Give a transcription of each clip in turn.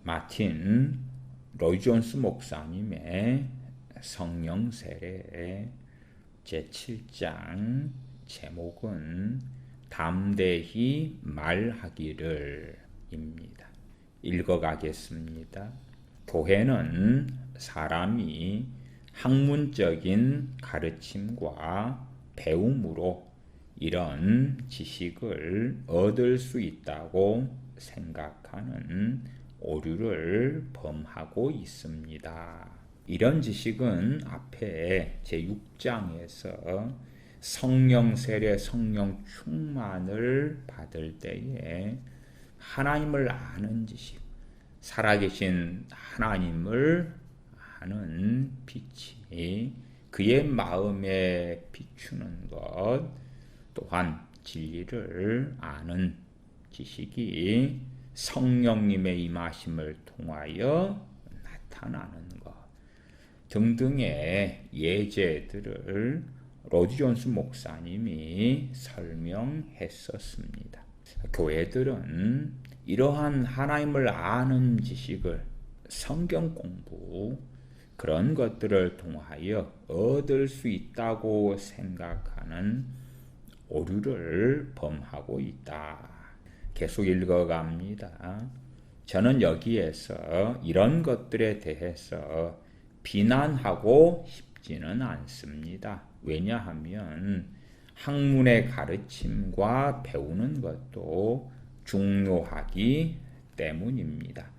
마틴 로이 존스 목사님의 성령 세례 제7장 제목은 담대히 말하기를 입니다. 읽어가겠습니다. 교회는 사람이 학문적인 가르침과 배움으로 이런 지식을 얻을 수 있다고 생각하는 오류를 범하고 있습니다. 이런 지식은 앞에 제6장에서 성령 세례, 성령 충만을 받을 때에 하나님을 아는 지식, 살아계신 하나님을 아는 빛이 그의 마음에 비추는 것, 또한 진리를 아는 지식이 성령님의 임하심을 통하여 나타나는 것 등등의 예제들을 로이 존스 목사님이 설명했었습니다. 교회들은 이러한 하나님을 아는 지식을 성경 공부 그런 것들을 통하여 얻을 수 있다고 생각하는 오류를 범하고 있다. 계속 읽어갑니다. 저는 여기에서 이런 것들에 대해서 비난하고 싶지는 않습니다. 왜냐하면 학문의 가르침과 배우는 것도 중요하기 때문입니다.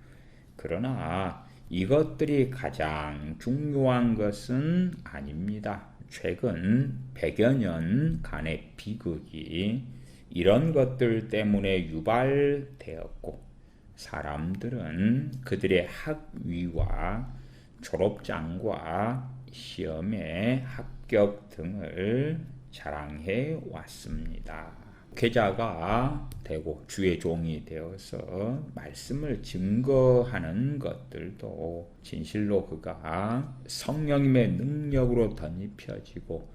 그러나 이것들이 가장 중요한 것은 아닙니다. 최근 100여 년간의 비극이 이런 것들 때문에 유발되었고 사람들은 그들의 학위와 졸업장과 시험의 합격 등을 자랑해 왔습니다. 목회자가 되고 주의 종이 되어서 말씀을 증거하는 것들도 진실로 그가 성령님의 능력으로 덧입혀지고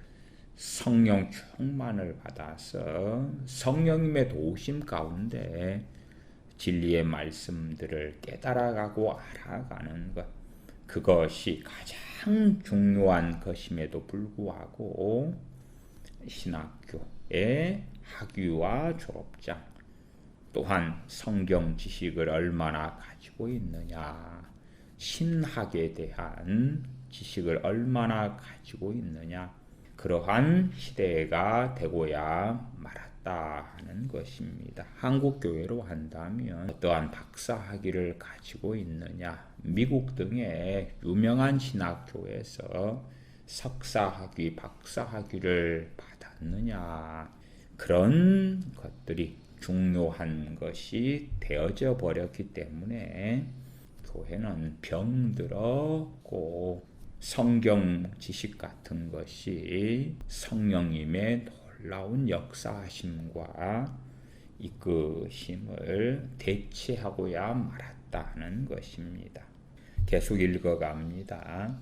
성령 충만을 받아서 성령님의 도우심 가운데 진리의 말씀들을 깨달아가고 알아가는 것, 그것이 가장 중요한 것임에도 불구하고 신학교의 학위와 졸업장, 또한 성경 지식을 얼마나 가지고 있느냐, 신학에 대한 지식을 얼마나 가지고 있느냐, 그러한 시대가 되고야 말았다 하는 것입니다. 한국 교회로 한다면 어떠한 박사 학위를 가지고 있느냐, 미국 등의 유명한 신학교에서 석사 학위, 박사 학위를 받았느냐, 그런 것들이 중요한 것이 되어져 버렸기 때문에 교회는 병들었고 성경 지식 같은 것이 성령님의 놀라운 역사하심과 이끄심을 대체하고야 말았다는 것입니다. 계속 읽어갑니다.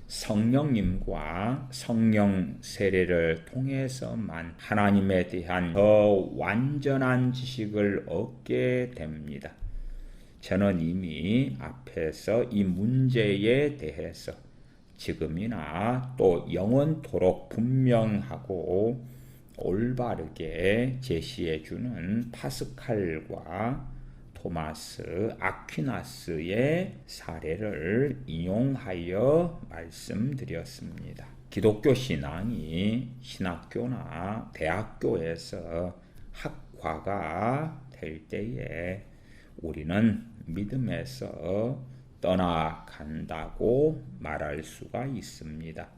성령님과 성령 세례를 통해서만 하나님에 대한 더 완전한 지식을 얻게 됩니다. 저는 이미 앞에서 이 문제에 대해서 지금이나 또 영원토록 분명하고 올바르게 제시해주는 파스칼과 토마스 아퀴나스의 사례를 인용하여 말씀드렸습니다. 기독교 신앙이 신학교나 대학교에서 학과가 될 때에 우리는 믿음에서 떠나간다고 말할 수가 있습니다.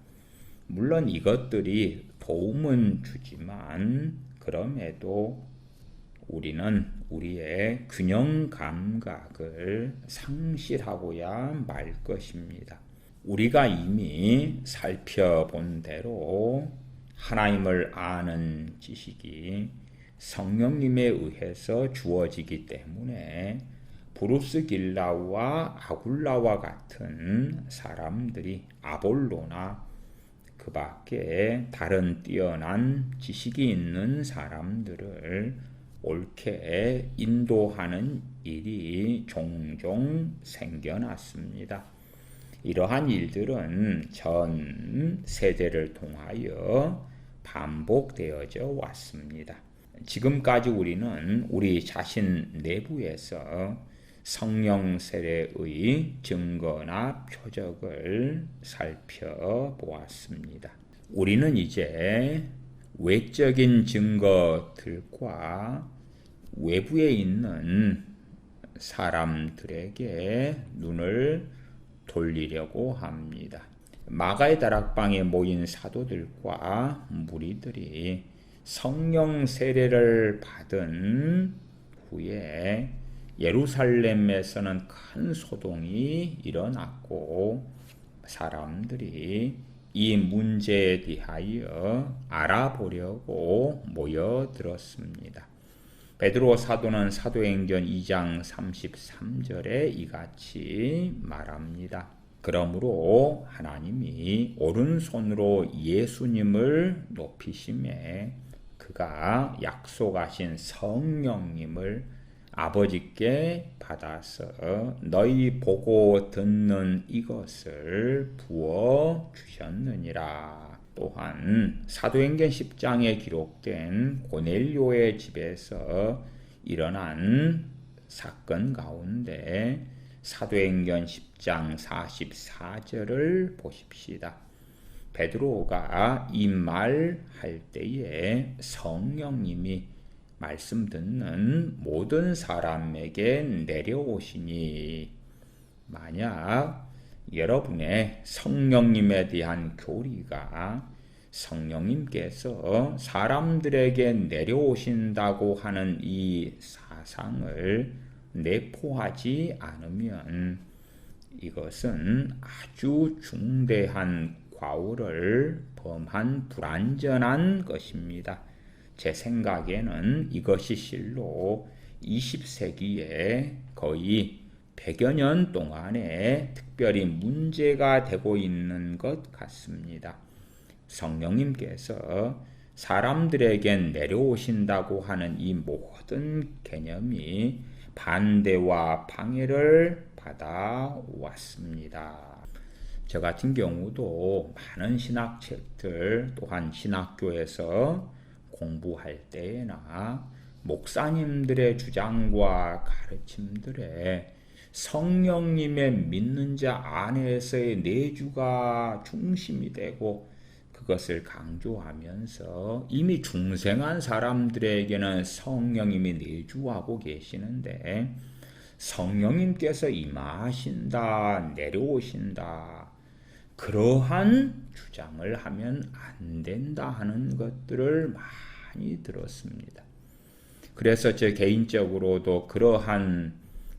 물론 이것들이 도움은 주지만 그럼에도 우리는 우리의 균형 감각을 상실하고야 말 것입니다. 우리가 이미 살펴본 대로 하나님을 아는 지식이 성령님에 의해서 주어지기 때문에 브루스 길라와 아굴라와 같은 사람들이 아볼로나 그 밖에 다른 뛰어난 지식이 있는 사람들을 옳게 인도하는 일이 종종 생겨났습니다. 이러한 일들은 전 세대를 통하여 반복되어져 왔습니다. 지금까지 우리는 우리 자신 내부에서 성령 세례의 증거나 표적을 살펴보았습니다. 우리는 이제 외적인 증거들과 외부에 있는 사람들에게 눈을 돌리려고 합니다. 마가의 다락방에 모인 사도들과 무리들이 성령 세례를 받은 후에 예루살렘에서는 큰 소동이 일어났고 사람들이 이 문제에 대하여 알아보려고 모여들었습니다. 베드로 사도는 사도행전 2장 33절에 이같이 말합니다. 그러므로 하나님이 오른손으로 예수님을 높이심에 그가 약속하신 성령님을 아버지께 받아서 너희 보고 듣는 이것을 부어 주셨느니라. 또한 사도행전 10장에 기록된 고넬료의 집에서 일어난 사건 가운데 사도행전 10장 44절을 보십시다. 베드로가 이 말 할 때에 성령님이 말씀 듣는 모든 사람에게 내려오시니 만약 여러분의 성령님에 대한 교리가 성령님께서 사람들에게 내려오신다고 하는 이 사상을 내포하지 않으면 이것은 아주 중대한 과오를 범한 불완전한 것입니다. 제 생각에는 이것이 실로 20세기에 거의 100여 년 동안에 특별히 문제가 되고 있는 것 같습니다. 성령님께서 사람들에겐 내려오신다고 하는 이 모든 개념이 반대와 방해를 받아왔습니다. 저 같은 경우도 많은 신학책들 또한 신학교에서 공부할 때나 목사님들의 주장과 가르침들에 성령님의 믿는 자 안에서의 내주가 중심이 되고 그것을 강조하면서 이미 중생한 사람들에게는 성령님이 내주하고 계시는데 성령님께서 임하신다, 내려오신다 그러한 주장을 하면 안 된다 하는 것들을 많이 들었습니다. 그래서 제 개인적으로도 그러한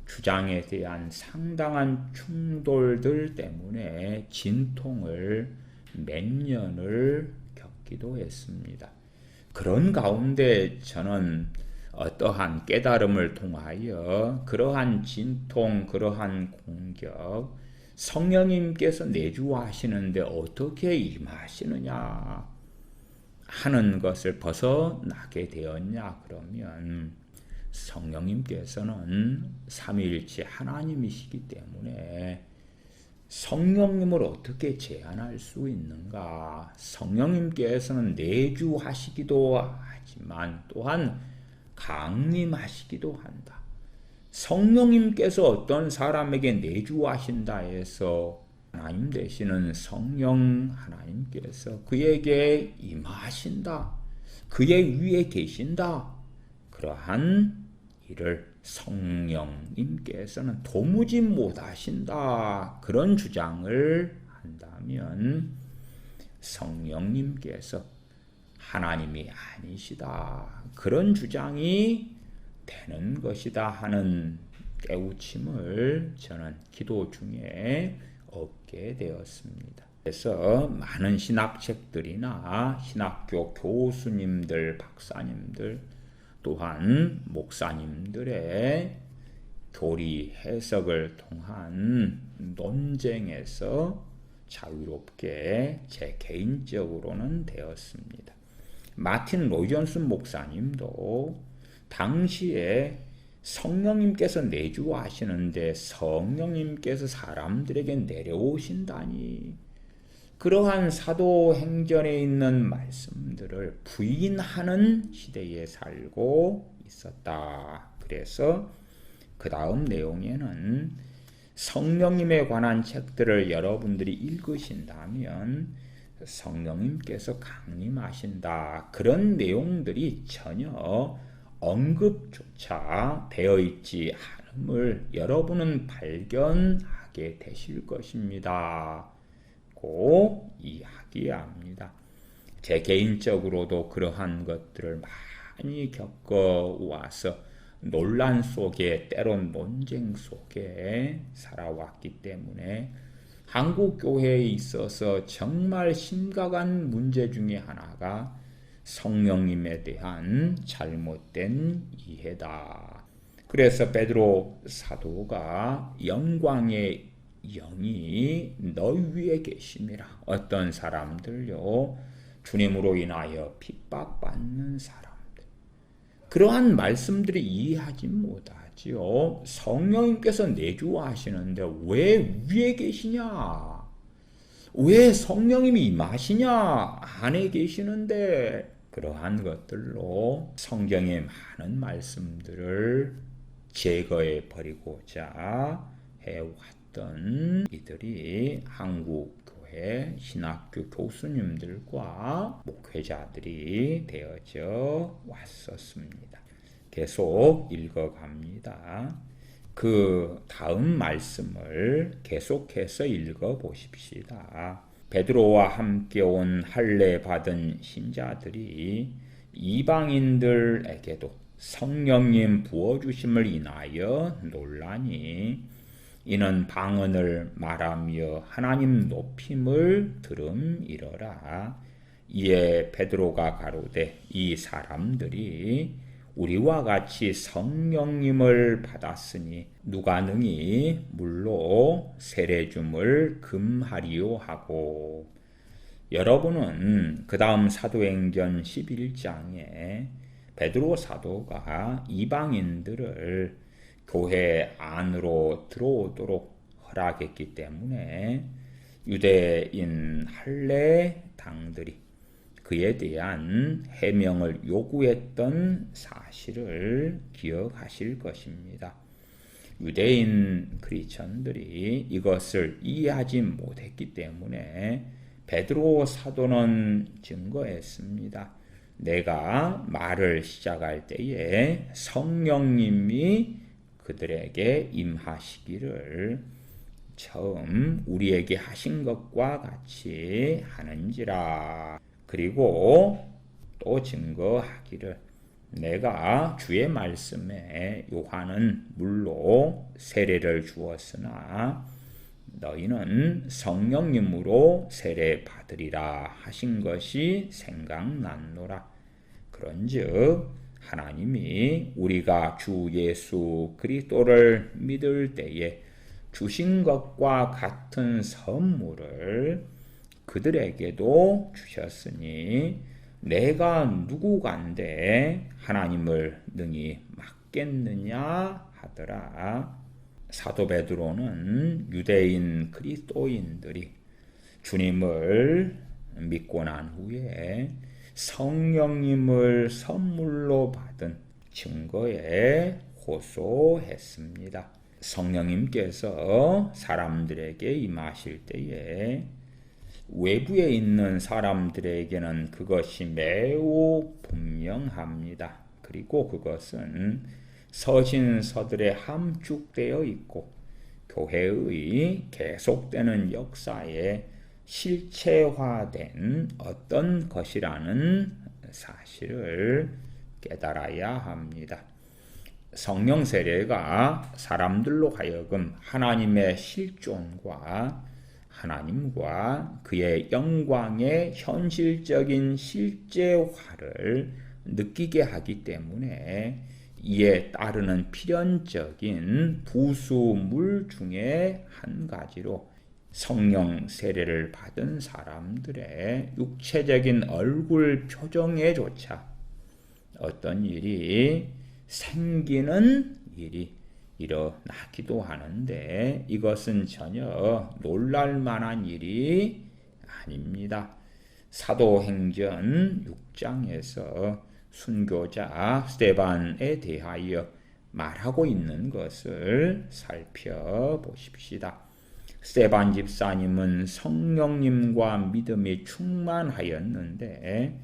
주장에 대한 상당한 충돌들 때문에 진통을 몇 년을 겪기도 했습니다. 그런 가운데 저는 어떠한 깨달음을 통하여 그러한 진통, 그러한 공격, 성령님께서 내주하시는데 어떻게 임하시느냐 하는 것을 벗어나게 되었냐 그러면 성령님께서는 삼위일체 하나님이시기 때문에 성령님을 어떻게 제한할 수 있는가? 성령님께서는 내주하시기도 하지만 또한 강림하시기도 한다. 성령님께서 어떤 사람에게 내주하신다 해서 하나님 되시는 성령 하나님께서 그에게 임하신다. 그의 위에 계신다. 그러한 일을 성령님께서는 도무지 못하신다. 그런 주장을 한다면 성령님께서 하나님이 아니시다. 그런 주장이 되는 것이다 하는 깨우침을 저는 기도 중에 얻게 되었습니다. 그래서 많은 신학책들이나 신학교 교수님들, 박사님들 또한 목사님들의 교리 해석을 통한 논쟁에서 자유롭게 제 개인적으로는 되었습니다. 마틴 로이존슨 목사님도 당시에 성령님께서 내주하시는데 성령님께서 사람들에게 내려오신다니, 그러한 사도행전에 있는 말씀들을 부인하는 시대에 살고 있었다. 그래서 그 다음 내용에는 성령님에 관한 책들을 여러분들이 읽으신다면 성령님께서 강림하신다, 그런 내용들이 전혀 언급조차 되어 있지 않음을 여러분은 발견하게 되실 것입니다. 꼭 이야기합니다. 제 개인적으로도 그러한 것들을 많이 겪어와서 논란 속에, 때론 논쟁 속에 살아왔기 때문에 한국 교회에 있어서 정말 심각한 문제 중에 하나가 성령님에 대한 잘못된 이해다. 그래서 베드로 사도가 영광의 영이 너 위에 계심이라. 어떤 사람들요, 주님으로 인하여 핍박받는 사람들, 그러한 말씀들이 이해하지 못하지요. 성령님께서 내주하시는데 왜 위에 계시냐? 왜 성령님이 임하시냐? 안에 계시는데. 그러한 것들로 성경의 많은 말씀들을 제거해 버리고자 해왔던 이들이 한국 교회 신학교 교수님들과 목회자들이 되어져 왔었습니다. 계속 읽어갑니다. 그 다음 말씀을 계속해서 읽어보십시다. 베드로와 함께 온 할례 받은 신자들이 이방인들에게도 성령님 부어주심을 인하여 논라니, 이는 방언을 말하며 하나님 높임을 들음이러라. 이에 베드로가 가로되, 이 사람들이 우리와 같이 성령님을 받았으니 누가 능히 물로 세례줌을 금하리요 하고. 여러분은 그 다음 사도행전 11장에 베드로 사도가 이방인들을 교회 안으로 들어오도록 허락했기 때문에 유대인 할례당들이 그에 대한 해명을 요구했던 사실을 기억하실 것입니다. 유대인 크리스천들이 이것을 이해하지 못했기 때문에 베드로 사도는 증거했습니다. 내가 말을 시작할 때에 성령님이 그들에게 임하시기를 처음 우리에게 하신 것과 같이 하는지라. 그리고 또 증거하기를, 내가 주의 말씀에 요한은 물로 세례를 주었으나 너희는 성령님으로 세례 받으리라 하신 것이 생각났노라. 그런즉 하나님이 우리가 주 예수 그리스도를 믿을 때에 주신 것과 같은 선물을 그들에게도 주셨으니 내가 누구간데 하나님을 능히 막겠느냐 하더라. 사도 베드로는 유대인 그리스도인들이 주님을 믿고 난 후에 성령님을 선물로 받은 증거에 호소했습니다. 성령님께서 사람들에게 임하실 때에 외부에 있는 사람들에게는 그것이 매우 분명합니다. 그리고 그것은 서신서들에 함축되어 있고 교회의 계속되는 역사에 실체화된 어떤 것이라는 사실을 깨달아야 합니다. 성령 세례가 사람들로 하여금 하나님의 실존과 하나님과 그의 영광의 현실적인 실제화를 느끼게 하기 때문에 이에 따르는 필연적인 부수물 중에 한 가지로 성령 세례를 받은 사람들의 육체적인 얼굴 표정에조차 어떤 일이 생기는 일이 일어나기도 하는데 이것은 전혀 놀랄 만한 일이 아닙니다. 사도행전 6장에서 순교자 스데반에 대하여 말하고 있는 것을 살펴보십시다. 스데반 집사님은 성령님과 믿음이 충만하였는데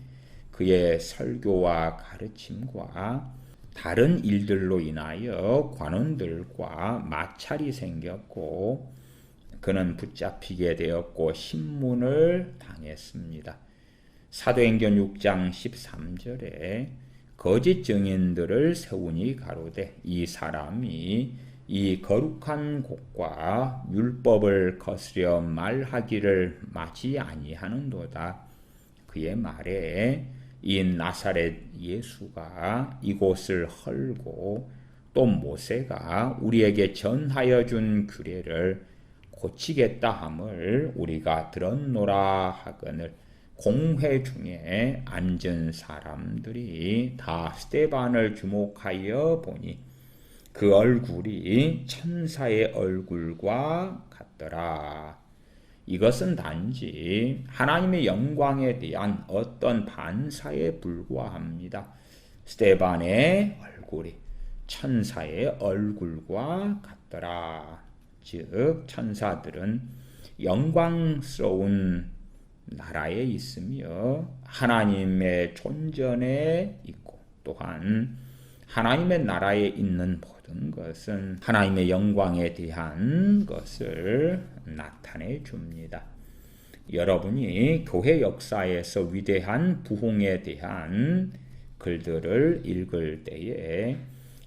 그의 설교와 가르침과 다른 일들로 인하여 관원들과 마찰이 생겼고 그는 붙잡히게 되었고 신문을 당했습니다. 사도행전 6장 13절에 거짓 증인들을 세우니 가로되 이 사람이 이 거룩한 곳과 율법을 거스려 말하기를 마치 아니하는도다. 그의 말에 이 나사렛 예수가 이곳을 헐고 또 모세가 우리에게 전하여 준 규례를 고치겠다 함을 우리가 들었노라 하거늘 공회 중에 앉은 사람들이 다 스데반을 주목하여 보니 그 얼굴이 천사의 얼굴과 같더라. 이것은 단지 하나님의 영광에 대한 어떤 반사에 불과합니다. 스데반의 얼굴이 천사의 얼굴과 같더라. 즉 천사들은 영광스러운 나라에 있으며 하나님의 존전에 있고 또한 하나님의 나라에 있는 모든 것은 하나님의 영광에 대한 것을 나타내 줍니다. 여러분이 교회 역사에서 위대한 부흥에 대한 글들을 읽을 때에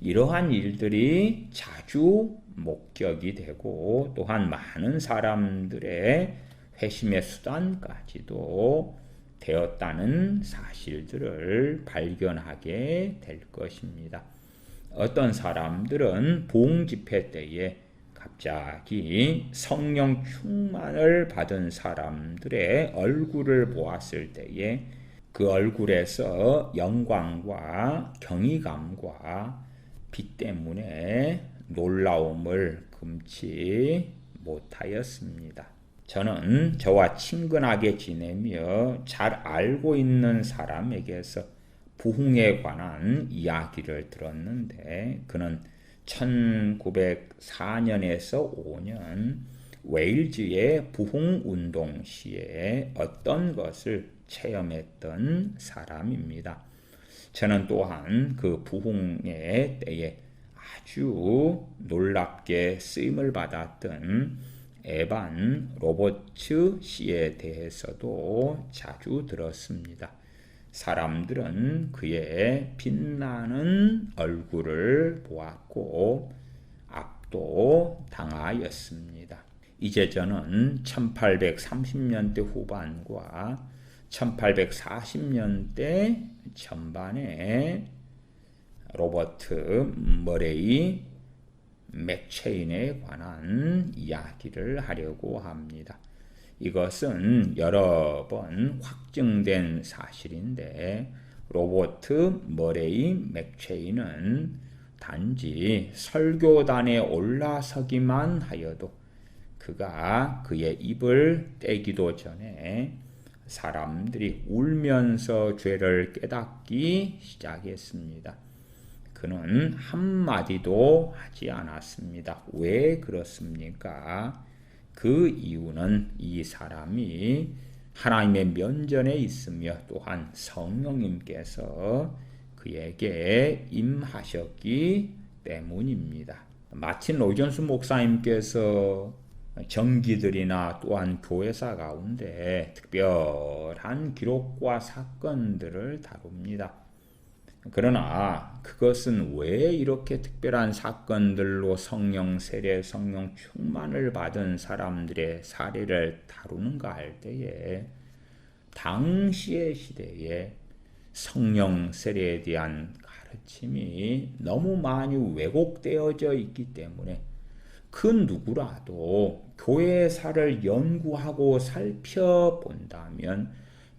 이러한 일들이 자주 목격이 되고 또한 많은 사람들의 회심의 수단까지도 되었다는 사실들을 발견하게 될 것입니다. 어떤 사람들은 부흥 집회 때에 갑자기 성령 충만을 받은 사람들의 얼굴을 보았을 때에 그 얼굴에서 영광과 경이감과 빛 때문에 놀라움을 금치 못하였습니다. 저는 저와 친근하게 지내며 잘 알고 있는 사람에게서 부흥에 관한 이야기를 들었는데 그는 1904년에서 5년 웨일즈의 부흥운동 시에 어떤 것을 체험했던 사람입니다. 저는 또한 그 부흥의 때에 아주 놀랍게 쓰임을 받았던 에반 로버츠 씨에 대해서도 자주 들었습니다. 사람들은 그의 빛나는 얼굴을 보았고 압도당하였습니다. 이제 저는 1830년대 후반과 1840년대 전반에 로버트 머레이 맥체인에 관한 이야기를 하려고 합니다. 이것은 여러 번 확증된 사실인데 로버트 머레이 맥체인은 단지 설교단에 올라서기만 하여도 그가 그의 입을 떼기도 전에 사람들이 울면서 죄를 깨닫기 시작했습니다. 그는 한마디도 하지 않았습니다. 왜 그렇습니까? 그 이유는 이 사람이 하나님의 면전에 있으며 또한 성령님께서 그에게 임하셨기 때문입니다. 마틴 로이존스 목사님께서 정기들이나 또한 교회사 가운데 특별한 기록과 사건들을 다룹니다. 그러나 그것은 왜 이렇게 특별한 사건들로 성령 세례, 성령 충만을 받은 사람들의 사례를 다루는가 할 때에 당시의 시대에 성령 세례에 대한 가르침이 너무 많이 왜곡되어져 있기 때문에 그 누구라도 교회사를 연구하고 살펴본다면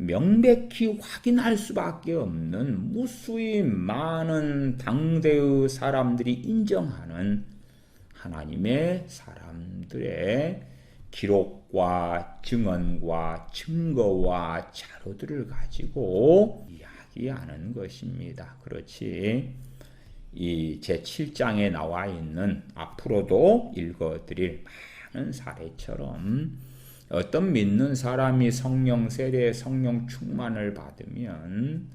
명백히 확인할 수밖에 없는 무수히 많은 당대의 사람들이 인정하는 하나님의 사람들의 기록과 증언과 증거와 자료들을 가지고 이야기하는 것입니다. 그렇지, 이 제7장에 나와 있는 앞으로도 읽어드릴 많은 사례처럼 어떤 믿는 사람이 성령 세례, 성령 충만을 받으면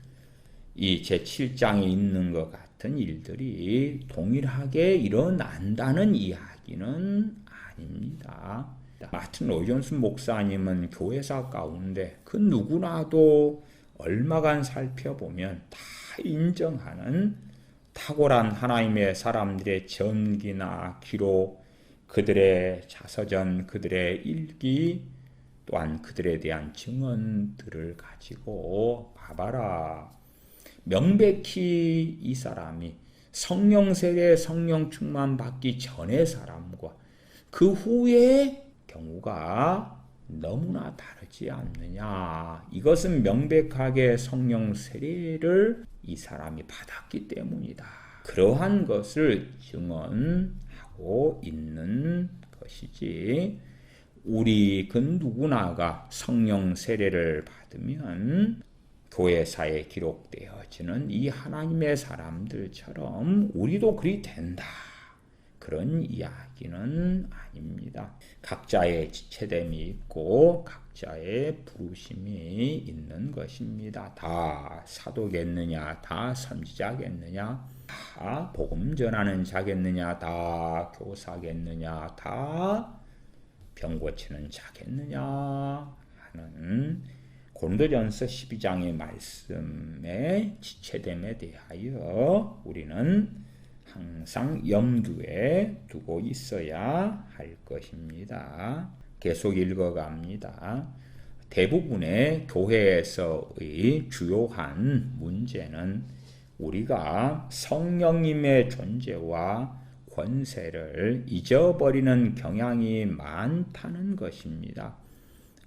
이 제7장에 있는 것 같은 일들이 동일하게 일어난다는 이야기는 아닙니다. 마틴 로이존스 목사님은 교회사 가운데 그 누구나도 얼마간 살펴보면 다 인정하는 탁월한 하나님의 사람들의 전기나 기록, 그들의 자서전, 그들의 일기, 또한 그들에 대한 증언들을 가지고 봐봐라. 명백히 이 사람이 성령 세례, 성령 충만 받기 전의 사람과 그 후의 경우가 너무나 다르지 않느냐. 이것은 명백하게 성령 세례를 이 사람이 받았기 때문이다. 그러한 것을 증언하고 있는 것이지, 우리 그 누구나가 성령 세례를 받으면 교회사에 기록되어지는 이 하나님의 사람들처럼 우리도 그리 된다, 그런 이야기는 아닙니다. 각자의 지체됨이 있고 각자의 부르심이 있는 것입니다. 다 사도겠느냐, 다 선지자겠느냐, 다 복음 전하는 자겠느냐, 다 교사겠느냐, 다 병 고치는 자겠느냐 하는 고린도전서 12장의 말씀의 지체됨에 대하여 우리는 항상 염두에 두고 있어야 할 것입니다. 계속 읽어갑니다. 대부분의 교회에서의 주요한 문제는 우리가 성령님의 존재와 권세를 잊어버리는 경향이 많다는 것입니다.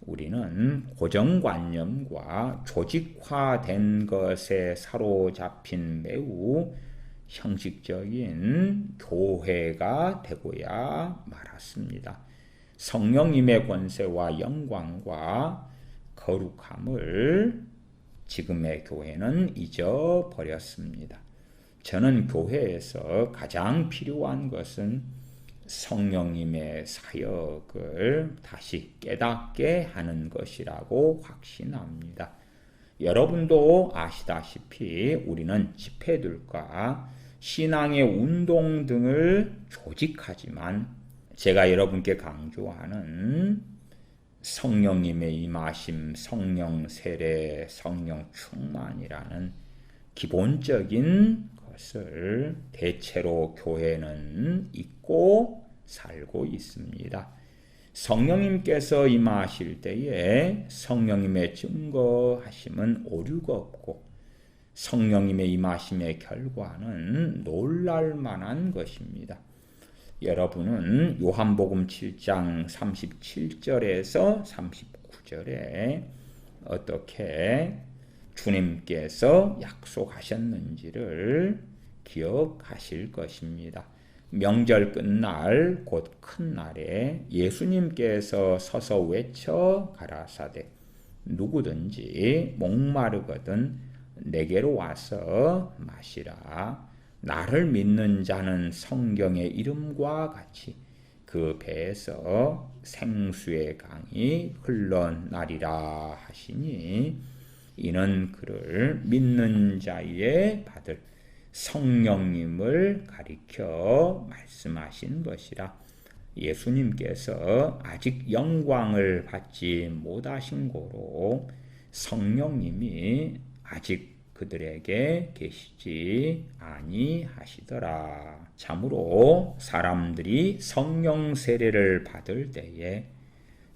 우리는 고정관념과 조직화된 것에 사로잡힌 매우 형식적인 교회가 되고야 말았습니다. 성령님의 권세와 영광과 거룩함을 지금의 교회는 잊어버렸습니다. 저는 교회에서 가장 필요한 것은 성령님의 사역을 다시 깨닫게 하는 것이라고 확신합니다. 여러분도 아시다시피 우리는 집회들과 신앙의 운동 등을 조직하지만 제가 여러분께 강조하는 성령님의 임하심, 성령 세례, 성령 충만이라는 기본적인 것을 대체로 교회는 잊고 살고 있습니다. 성령님께서 임하실 때에 성령님의 증거하심은 오류가 없고 성령님의 임하심의 결과는 놀랄 만한 것입니다. 여러분은 요한복음 7장 37절에서 39절에 어떻게 주님께서 약속하셨는지를 기억하실 것입니다. 명절 끝날 곧 큰 날에 예수님께서 서서 외쳐 가라사대 누구든지 목마르거든 내게로 와서 마시라. 나를 믿는 자는 성경의 이름과 같이 그 배에서 생수의 강이 흘러나리라 하시니 이는 그를 믿는 자의 받을 성령님을 가리켜 말씀하신 것이라. 예수님께서 아직 영광을 받지 못하신 고로 성령님이 아직 그들에게 계시지 아니하시더라. 참으로 사람들이 성령 세례를 받을 때에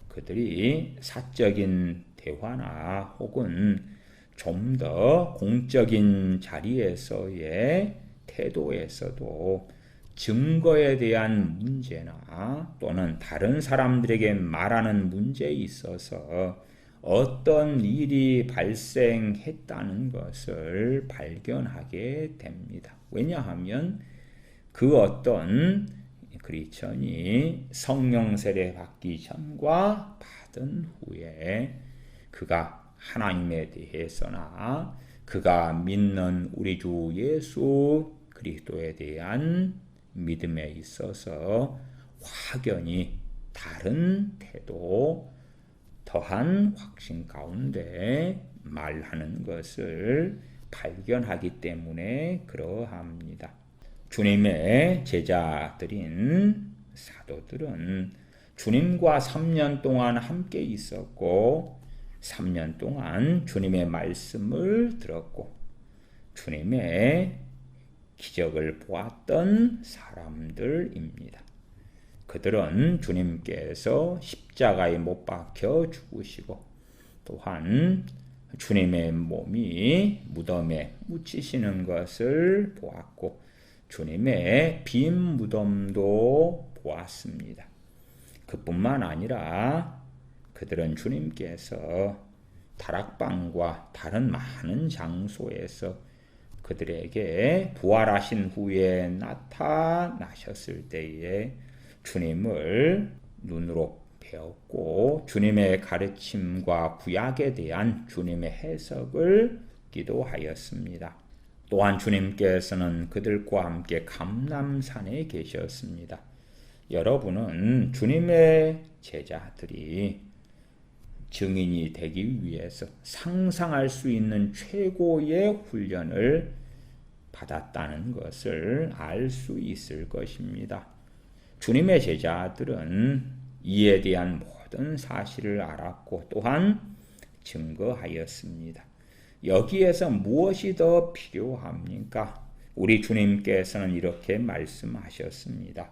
그들이 사적인 대화나 혹은 좀 더 공적인 자리에서의 태도에서도 증거에 대한 문제나 또는 다른 사람들에게 말하는 문제에 있어서 어떤 일이 발생했다는 것을 발견하게 됩니다. 왜냐하면 그 어떤 크리스천이 성령 세례 받기 전과 받은 후에 그가 하나님에 대해서나 그가 믿는 우리 주 예수 그리스도에 대한 믿음에 있어서 확연히 다른 태도, 더한 확신 가운데 말하는 것을 발견하기 때문에 그러합니다. 주님의 제자들인 사도들은 주님과 3년 동안 함께 있었고 3년 동안 주님의 말씀을 들었고 주님의 기적을 보았던 사람들입니다. 그들은 주님께서 십자가에 못 박혀 죽으시고 또한 주님의 몸이 무덤에 묻히시는 것을 보았고 주님의 빈 무덤도 보았습니다. 그뿐만 아니라 그들은 주님께서 다락방과 다른 많은 장소에서 그들에게 부활하신 후에 나타나셨을 때에 주님을 눈으로 배웠고 주님의 가르침과 구약에 대한 주님의 해석을 기도하였습니다. 또한 주님께서는 그들과 함께 감람산에 계셨습니다. 여러분은 주님의 제자들이 증인이 되기 위해서 상상할 수 있는 최고의 훈련을 받았다는 것을 알 수 있을 것입니다. 주님의 제자들은 이에 대한 모든 사실을 알았고 또한 증거하였습니다. 여기에서 무엇이 더 필요합니까? 우리 주님께서는 이렇게 말씀하셨습니다.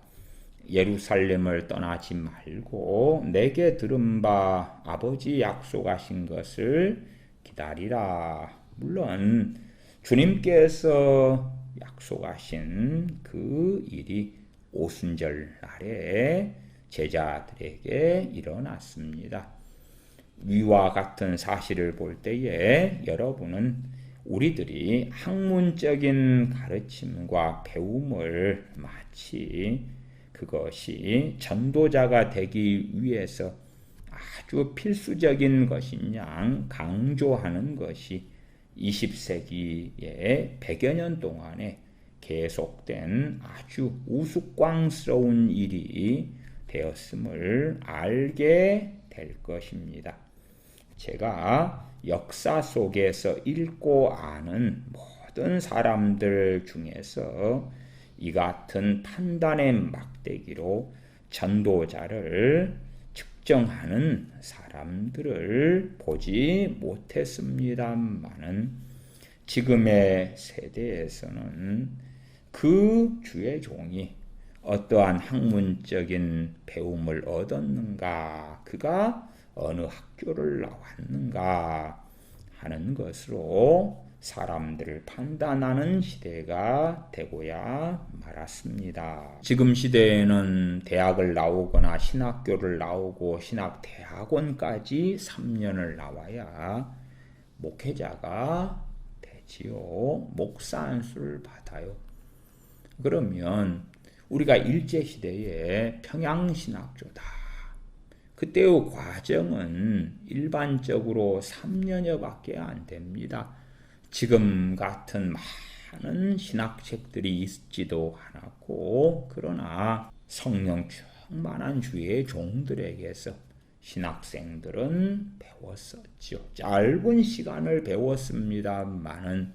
예루살렘을 떠나지 말고 내게 들은 바 아버지 약속하신 것을 기다리라. 물론 주님께서 약속하신 그 일이 오순절 날에 제자들에게 일어났습니다. 위와 같은 사실을 볼 때에 여러분은 우리들이 학문적인 가르침과 배움을 마치 그것이 전도자가 되기 위해서 아주 필수적인 것인 양 강조하는 것이 20세기의 100여 년 동안에 계속된 아주 우스꽝스러운 일이 되었음을 알게 될 것입니다. 제가 역사 속에서 읽고 아는 모든 사람들 중에서 이 같은 판단의 막대기로 전도자를 측정하는 사람들을 보지 못했습니다마는 지금의 세대에서는 그 주의 종이 어떠한 학문적인 배움을 얻었는가, 그가 어느 학교를 나왔는가 하는 것으로 사람들을 판단하는 시대가 되고야 말았습니다. 지금 시대에는 대학을 나오거나 신학교를 나오고 신학대학원까지 3년을 나와야 목회자가 되지요. 목사 안수를 받아요. 그러면 우리가 일제시대에 평양신학교다. 그때의 과정은 일반적으로 3년여밖에 안 됩니다. 지금 같은 많은 신학책들이 있지도 않았고 그러나 성령 충만한 주의 종들에게서 신학생들은 배웠었죠. 짧은 시간을 배웠습니다마는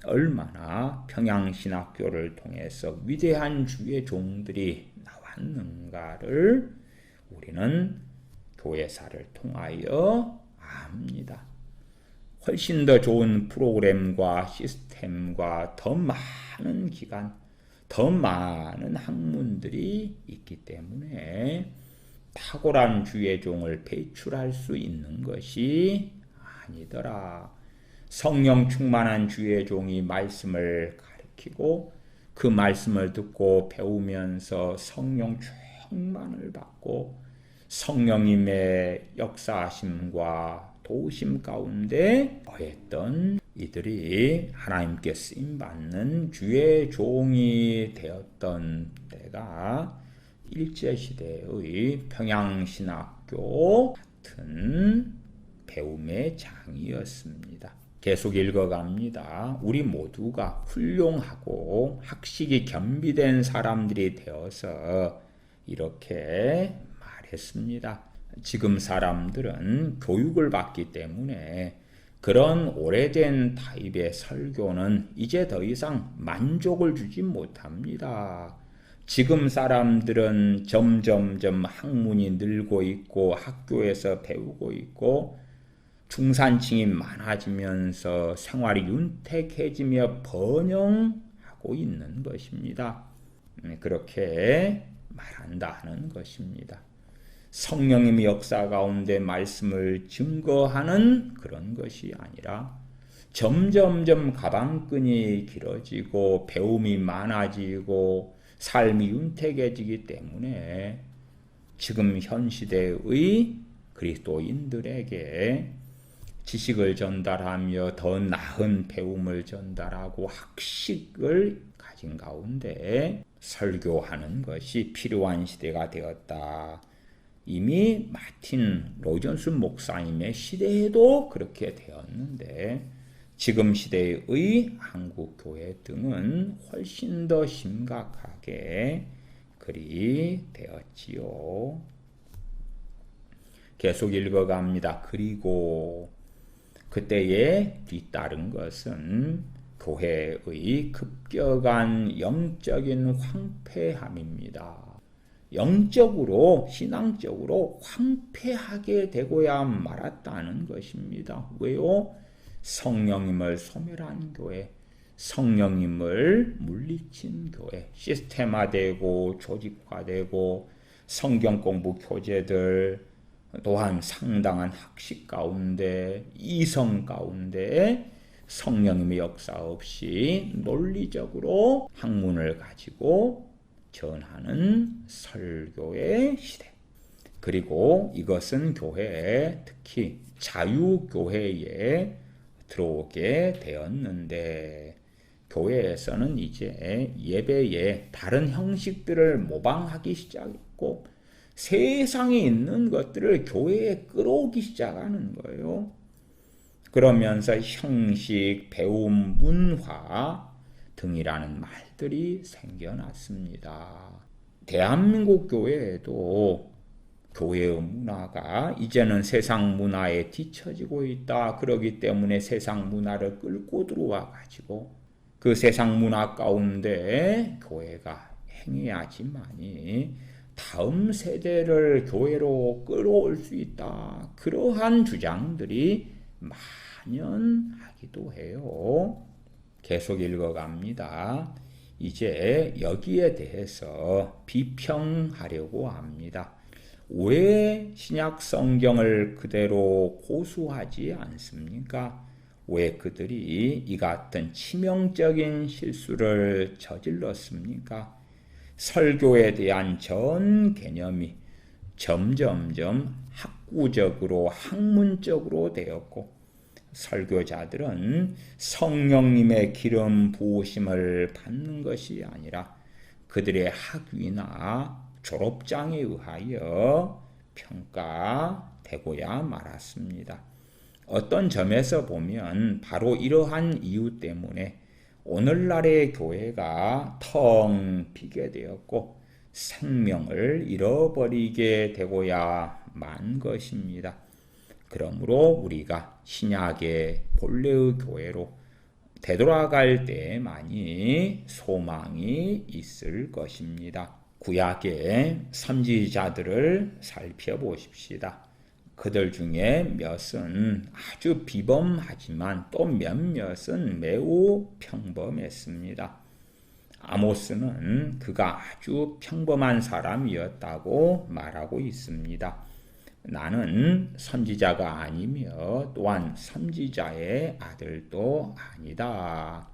얼마나 평양신학교를 통해서 위대한 주의 종들이 나왔는가를 우리는 교회사를 통하여 압니다. 훨씬 더 좋은 프로그램과 시스템과 더 많은 기간, 더 많은 학문들이 있기 때문에 탁월한 주의 종을 배출할 수 있는 것이 아니더라. 성령 충만한 주의 종이 말씀을 가르치고 그 말씀을 듣고 배우면서 성령 충만을 받고 성령님의 역사하심과 도우심 가운데 거했던 이들이 하나님께 쓰임받는 주의 종이 되었던 때가 일제시대의 평양신학교 같은 배움의 장이었습니다. 계속 읽어갑니다. 우리 모두가 훌륭하고 학식이 겸비된 사람들이 되어서 이렇게 말했습니다. 지금 사람들은 교육을 받기 때문에 그런 오래된 타입의 설교는 이제 더 이상 만족을 주지 못합니다. 지금 사람들은 점점점 학문이 늘고 있고 학교에서 배우고 있고 중산층이 많아지면서 생활이 윤택해지며 번영하고 있는 것입니다. 그렇게 말한다는 것입니다. 성령님의 역사 가운데 말씀을 증거하는 그런 것이 아니라 점점점 가방끈이 길어지고 배움이 많아지고 삶이 윤택해지기 때문에 지금 현 시대의 그리스도인들에게 지식을 전달하며 더 나은 배움을 전달하고 학식을 가진 가운데 설교하는 것이 필요한 시대가 되었다. 이미 마틴 로이존스 목사님의 시대에도 그렇게 되었는데 지금 시대의 한국 교회 등은 훨씬 더 심각하게 그리 되었지요. 계속 읽어갑니다. 그리고 그때에 뒤따른 것은 교회의 급격한 영적인 황폐함입니다. 영적으로 신앙적으로 황폐하게 되고야 말았다는 것입니다. 왜요? 성령님을 소멸한 교회, 성령님을 물리친 교회, 시스템화되고 조직화되고 성경 공부 교재들 또한 상당한 학식 가운데 이성 가운데 성령님의 역사 없이 논리적으로 학문을 가지고 전하는 설교의 시대. 그리고 이것은 교회에 특히 자유교회에 들어오게 되었는데 교회에서는 이제 예배에 다른 형식들을 모방하기 시작했고 세상에 있는 것들을 교회에 끌어오기 시작하는 거예요. 그러면서 형식, 배움, 문화 등이라는 말들이 생겨났습니다. 대한민국 교회에도 교회의 문화가 이제는 세상 문화에 뒤처지고 있다. 그러기 때문에 세상 문화를 끌고 들어와 가지고 그 세상 문화 가운데 교회가 행해야지만이 다음 세대를 교회로 끌어올 수 있다. 그러한 주장들이 만연하기도 해요. 계속 읽어갑니다. 이제 여기에 대해서 비평하려고 합니다. 왜 신약 성경을 그대로 고수하지 않습니까? 왜 그들이 이 같은 치명적인 실수를 저질렀습니까? 설교에 대한 전 개념이 점점점 학구적으로 학문적으로 되었고 설교자들은 성령님의 기름 부으심을 받는 것이 아니라 그들의 학위나 졸업장에 의하여 평가되고야 말았습니다. 어떤 점에서 보면 바로 이러한 이유 때문에 오늘날의 교회가 텅 비게 되었고 생명을 잃어버리게 되고야 만 것입니다. 그러므로 우리가 신약의 본래의 교회로 되돌아갈 때만이 소망이 있을 것입니다. 구약의 선지자들을 살펴보십시다. 그들 중에 몇은 아주 비범하지만 또 몇몇은 매우 평범했습니다. 아모스는 그가 아주 평범한 사람이었다고 말하고 있습니다. 나는 선지자가 아니며 또한 선지자의 아들도 아니다.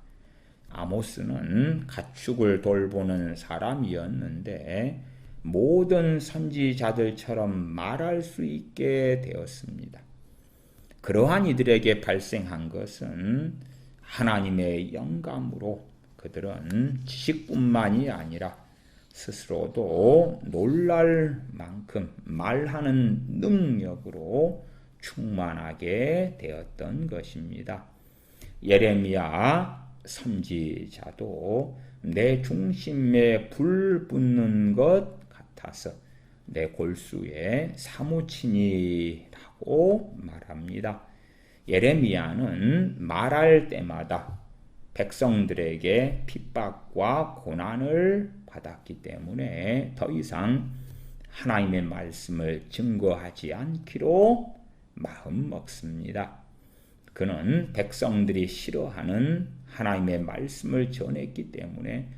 아모스는 가축을 돌보는 사람이었는데 모든 선지자들처럼 말할 수 있게 되었습니다. 그러한 이들에게 발생한 것은 하나님의 영감으로 그들은 지식뿐만이 아니라 스스로도 놀랄 만큼 말하는 능력으로 충만하게 되었던 것입니다. 예레미야 선지자도 내 중심에 불 붙는 것 같아서 내 골수에 사무치니라고 말합니다. 예레미야는 말할 때마다 백성들에게 핍박과 고난을 받았기 때문에 더 이상 하나님의 말씀을 증거하지 않기로 마음 먹습니다. 그는 백성들이 싫어하는 하나님의 말씀을 전했기 때문에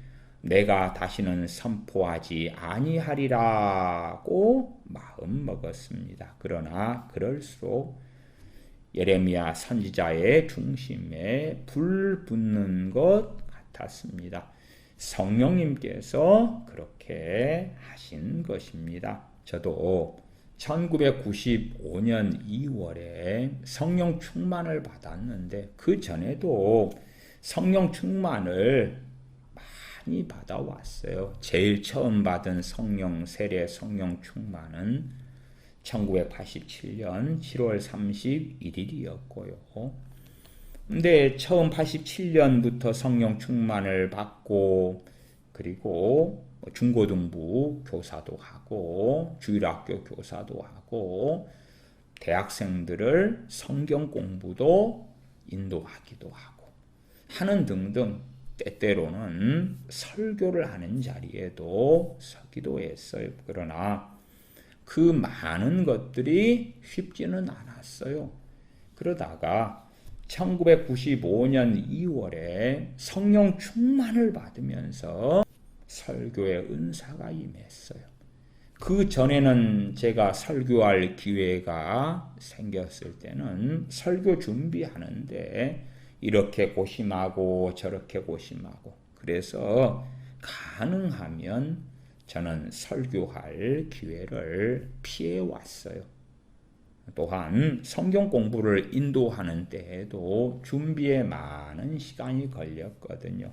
내가 다시는 선포하지 아니하리라고 마음 먹었습니다. 그러나 그럴수록 예레미야 선지자의 중심에 불 붙는 것 같았습니다. 성령님께서 그렇게 하신 것입니다. 저도 1995년 2월에 성령 충만을 받았는데 그 전에도 성령 충만을 많이 받아왔어요. 제일 처음 받은 성령 세례 성령 충만은 1987년 7월 31일이었고요. 근데 처음 87년부터 성령 충만을 받고 그리고 중고등부 교사도 하고 주일학교 교사도 하고 대학생들을 성경 공부도 인도하기도 하고 하는 등등 때때로는 설교를 하는 자리에도 서기도 했어요. 그러나 그 많은 것들이 쉽지는 않았어요. 그러다가 1995년 2월에 성령 충만을 받으면서 설교의 은사가 임했어요. 그 전에는 제가 설교할 기회가 생겼을 때는 설교 준비하는데 이렇게 고심하고 저렇게 고심하고 그래서 가능하면 저는 설교할 기회를 피해왔어요. 또한 성경 공부를 인도하는 때에도 준비에 많은 시간이 걸렸거든요.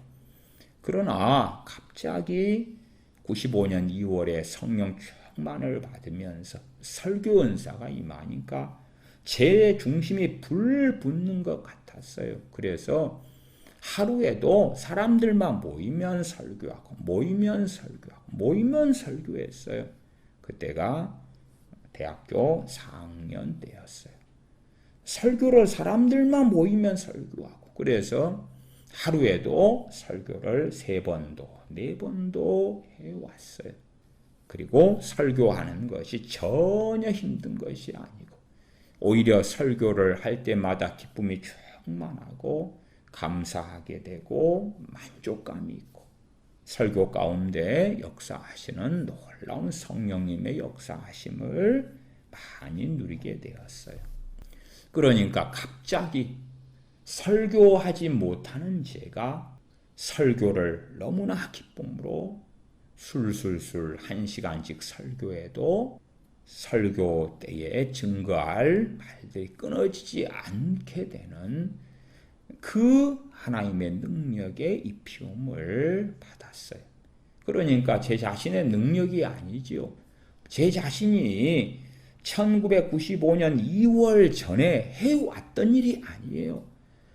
그러나 갑자기 95년 2월에 성령 충만을 받으면서 설교 은사가 임하니까 제 중심이 불 붙는 것 같았어요. 그래서 하루에도 사람들만 모이면 설교하고 모이면 설교했어요. 그때가 대학교 4학년 때였어요. 설교를 사람들만 모이면 설교하고 그래서 하루에도 설교를 3번도 4번도 해왔어요. 그리고 설교하는 것이 전혀 힘든 것이 아니고 오히려 설교를 할 때마다 기쁨이 충만하고 감사하게 되고 만족감이 있고 설교 가운데 역사하시는 놀라운 성령님의 역사하심을 많이 누리게 되었어요. 그러니까 갑자기 설교하지 못하는 제가 설교를 너무나 기쁨으로 술술술 1시간씩 설교해도 설교 때에 증거할 말들이 끊어지지 않게 되는 그 하나님의 능력의 입히움을 받았어요. 그러니까 제 자신의 능력이 아니지요. 제 자신이 1995년 2월 전에 해왔던 일이 아니에요.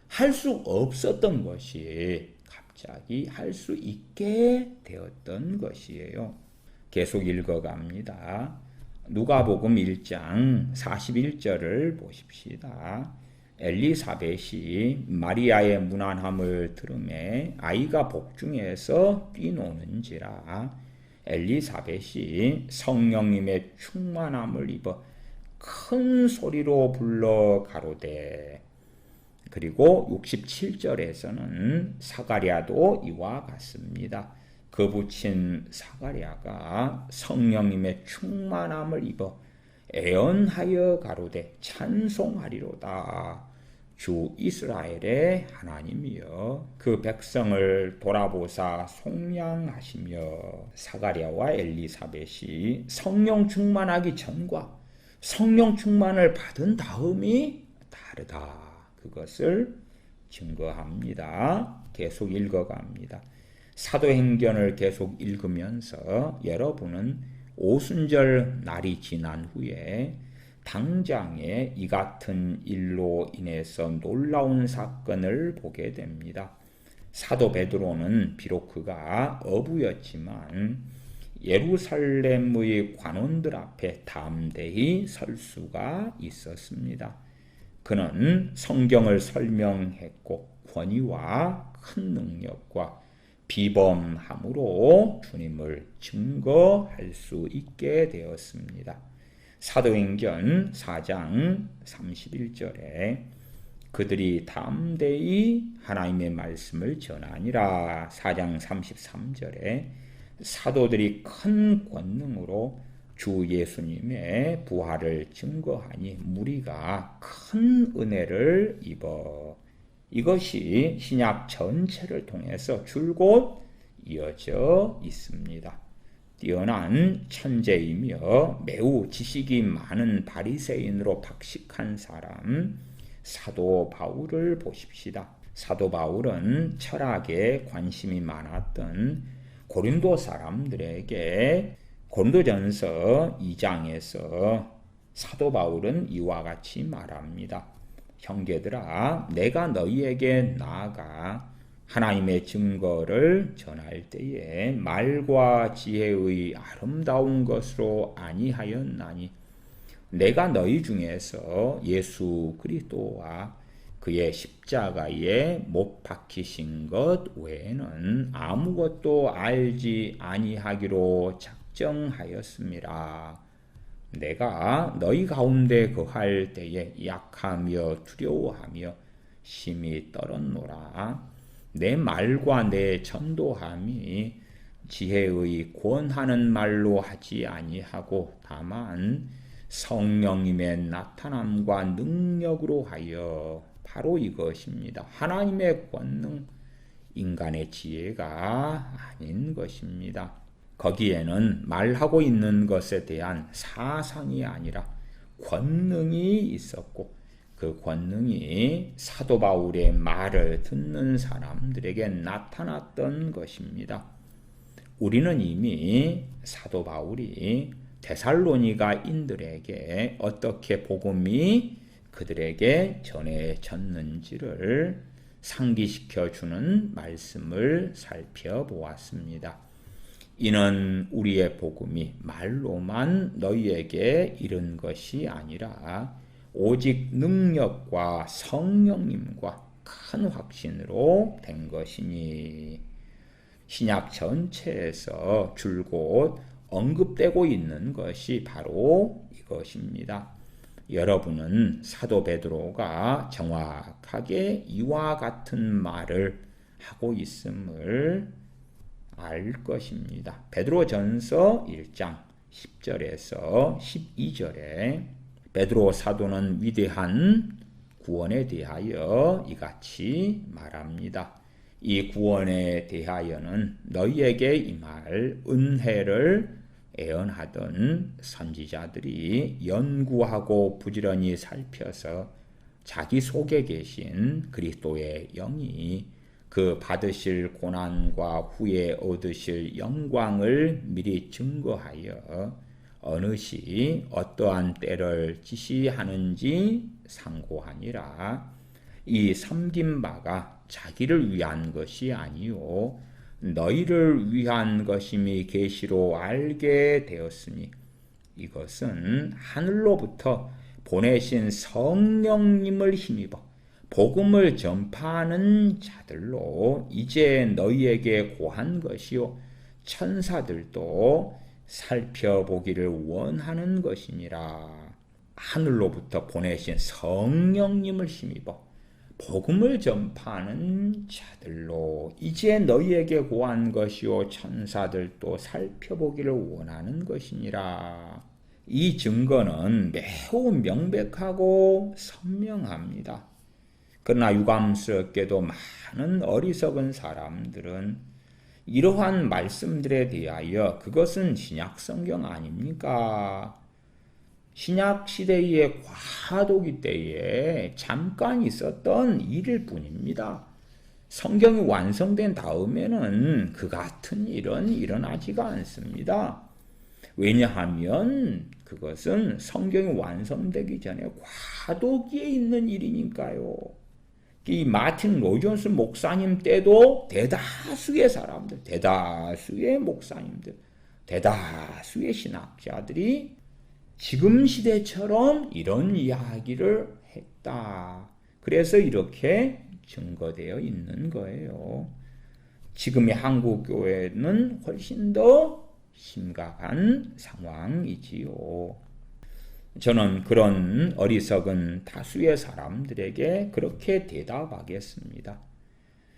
할 수 없었던 것이 갑자기 할 수 있게 되었던 것이에요. 계속 읽어갑니다. 누가복음 1장 41절을 보십시다. 엘리사벳이 마리아의 무난함을 들음에 아이가 복중에서 뛰노는지라 엘리사벳이 성령님의 충만함을 입어 큰 소리로 불러 가로되 그리고 67절에서는 사가랴도 이와 같습니다. 그 붙인 사가랴가 성령님의 충만함을 입어 애언하여 가로되 찬송하리로다. 주 이스라엘의 하나님이여 그 백성을 돌아보사 속량하시며 사가랴와 엘리사벳이 성령 충만하기 전과 성령 충만을 받은 다음이 다르다. 그것을 증거합니다. 계속 읽어갑니다. 사도행전을 계속 읽으면서 여러분은 오순절 날이 지난 후에 당장에 이 같은 일로 인해서 놀라운 사건을 보게 됩니다. 사도 베드로는 비록 그가 어부였지만 예루살렘의 관원들 앞에 담대히 설 수가 있었습니다. 그는 성경을 설명했고 권위와 큰 능력과 비범함으로 주님을 증거할 수 있게 되었습니다. 사도행전 4장 31절에 그들이 담대히 하나님의 말씀을 전하니라. 4장 33절에 사도들이 큰 권능으로 주 예수님의 부활을 증거하니 무리가 큰 은혜를 입어. 이것이 신약 전체를 통해서 줄곧 이어져 있습니다. 뛰어난 천재이며 매우 지식이 많은 바리새인으로 박식한 사람 사도 바울을 보십시다. 사도 바울은 철학에 관심이 많았던 고린도 사람들에게 고린도전서 2장에서 사도 바울은 이와 같이 말합니다. 형제들아, 내가 너희에게 나아가 하나님의 증거를 전할 때에 말과 지혜의 아름다운 것으로 아니하였나니 내가 너희 중에서 예수 그리스도와 그의 십자가에 못 박히신 것 외에는 아무것도 알지 아니하기로 작정하였습니다. 내가 너희 가운데 거할 때에 약하며 두려워하며 심히 떨었노라. 내 말과 내 전도함이 지혜의 권하는 말로 하지 아니하고 다만 성령님의 나타남과 능력으로 하여 바로 이것입니다. 하나님의 권능, 인간의 지혜가 아닌 것입니다. 거기에는 말하고 있는 것에 대한 사상이 아니라 권능이 있었고 그 권능이 사도 바울의 말을 듣는 사람들에게 나타났던 것입니다. 우리는 이미 사도 바울이 데살로니가인들에게 어떻게 복음이 그들에게 전해졌는지를 상기시켜주는 말씀을 살펴보았습니다. 이는 우리의 복음이 말로만 너희에게 이른 것이 아니라 오직 능력과 성령님과 큰 확신으로 된 것이니 신약 전체에서 줄곧 언급되고 있는 것이 바로 이것입니다. 여러분은 사도 베드로가 정확하게 이와 같은 말을 하고 있음을 알 것입니다. 베드로전서 1장 10절에서 12절에 베드로 사도는 위대한 구원에 대하여 이같이 말합니다. 이 구원에 대하여는 너희에게 임할 은혜를 애언하던 선지자들이 연구하고 부지런히 살펴서 자기 속에 계신 그리스도의 영이 그 받으실 고난과 후에 얻으실 영광을 미리 증거하여 어느 시 어떠한 때를 지시하는지 상고하니라. 이 섬긴 바가 자기를 위한 것이 아니요 너희를 위한 것임이 계시로 알게 되었으니 이것은 하늘로부터 보내신 성령님을 힘입어 복음을 전파하는 자들로 이제 너희에게 고한 것이요 천사들도 살펴보기를 원하는 것이니라. 하늘로부터 보내신 성령님을 힘입어 복음을 전파하는 자들로 이제 너희에게 고한 것이요 천사들도 살펴보기를 원하는 것이니라. 이 증거는 매우 명백하고 선명합니다. 그러나 유감스럽게도 많은 어리석은 사람들은 이러한 말씀들에 대하여 그것은 신약 성경 아닙니까? 신약 시대의 과도기 때에 잠깐 있었던 일일 뿐입니다. 성경이 완성된 다음에는 그 같은 일은 일어나지가 않습니다. 왜냐하면 그것은 성경이 완성되기 전에 과도기에 있는 일이니까요. 이 마틴 로이존스 목사님 때도 대다수의 사람들, 대다수의 목사님들, 대다수의 신학자들이 지금 시대처럼 이런 이야기를 했다. 그래서 이렇게 증거되어 있는 거예요. 지금의 한국 교회는 훨씬 더 심각한 상황이지요. 저는 그런 어리석은 다수의 사람들에게 그렇게 대답하겠습니다.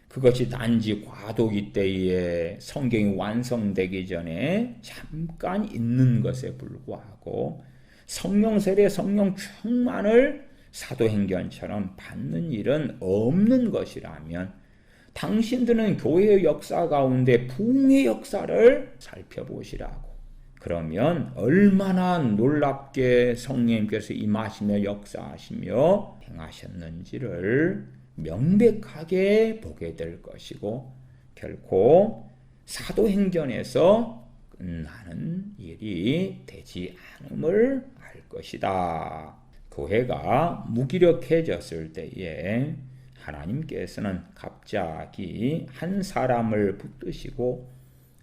그것이 단지 과도기 때에 성경이 완성되기 전에 잠깐 있는 것에 불구하고 성령 세례, 성령 충만을 사도행전처럼 받는 일은 없는 것이라면 당신들은 교회의 역사 가운데 부흥의 역사를 살펴보시라고. 그러면 얼마나 놀랍게 성령님께서 임하시며 역사하시며 행하셨는지를 명백하게 보게 될 것이고 결코 사도행전에서 끝나는 일이 되지 않음을 알 것이다. 교회가 무기력해졌을 때에 하나님께서는 갑자기 한 사람을 붙드시고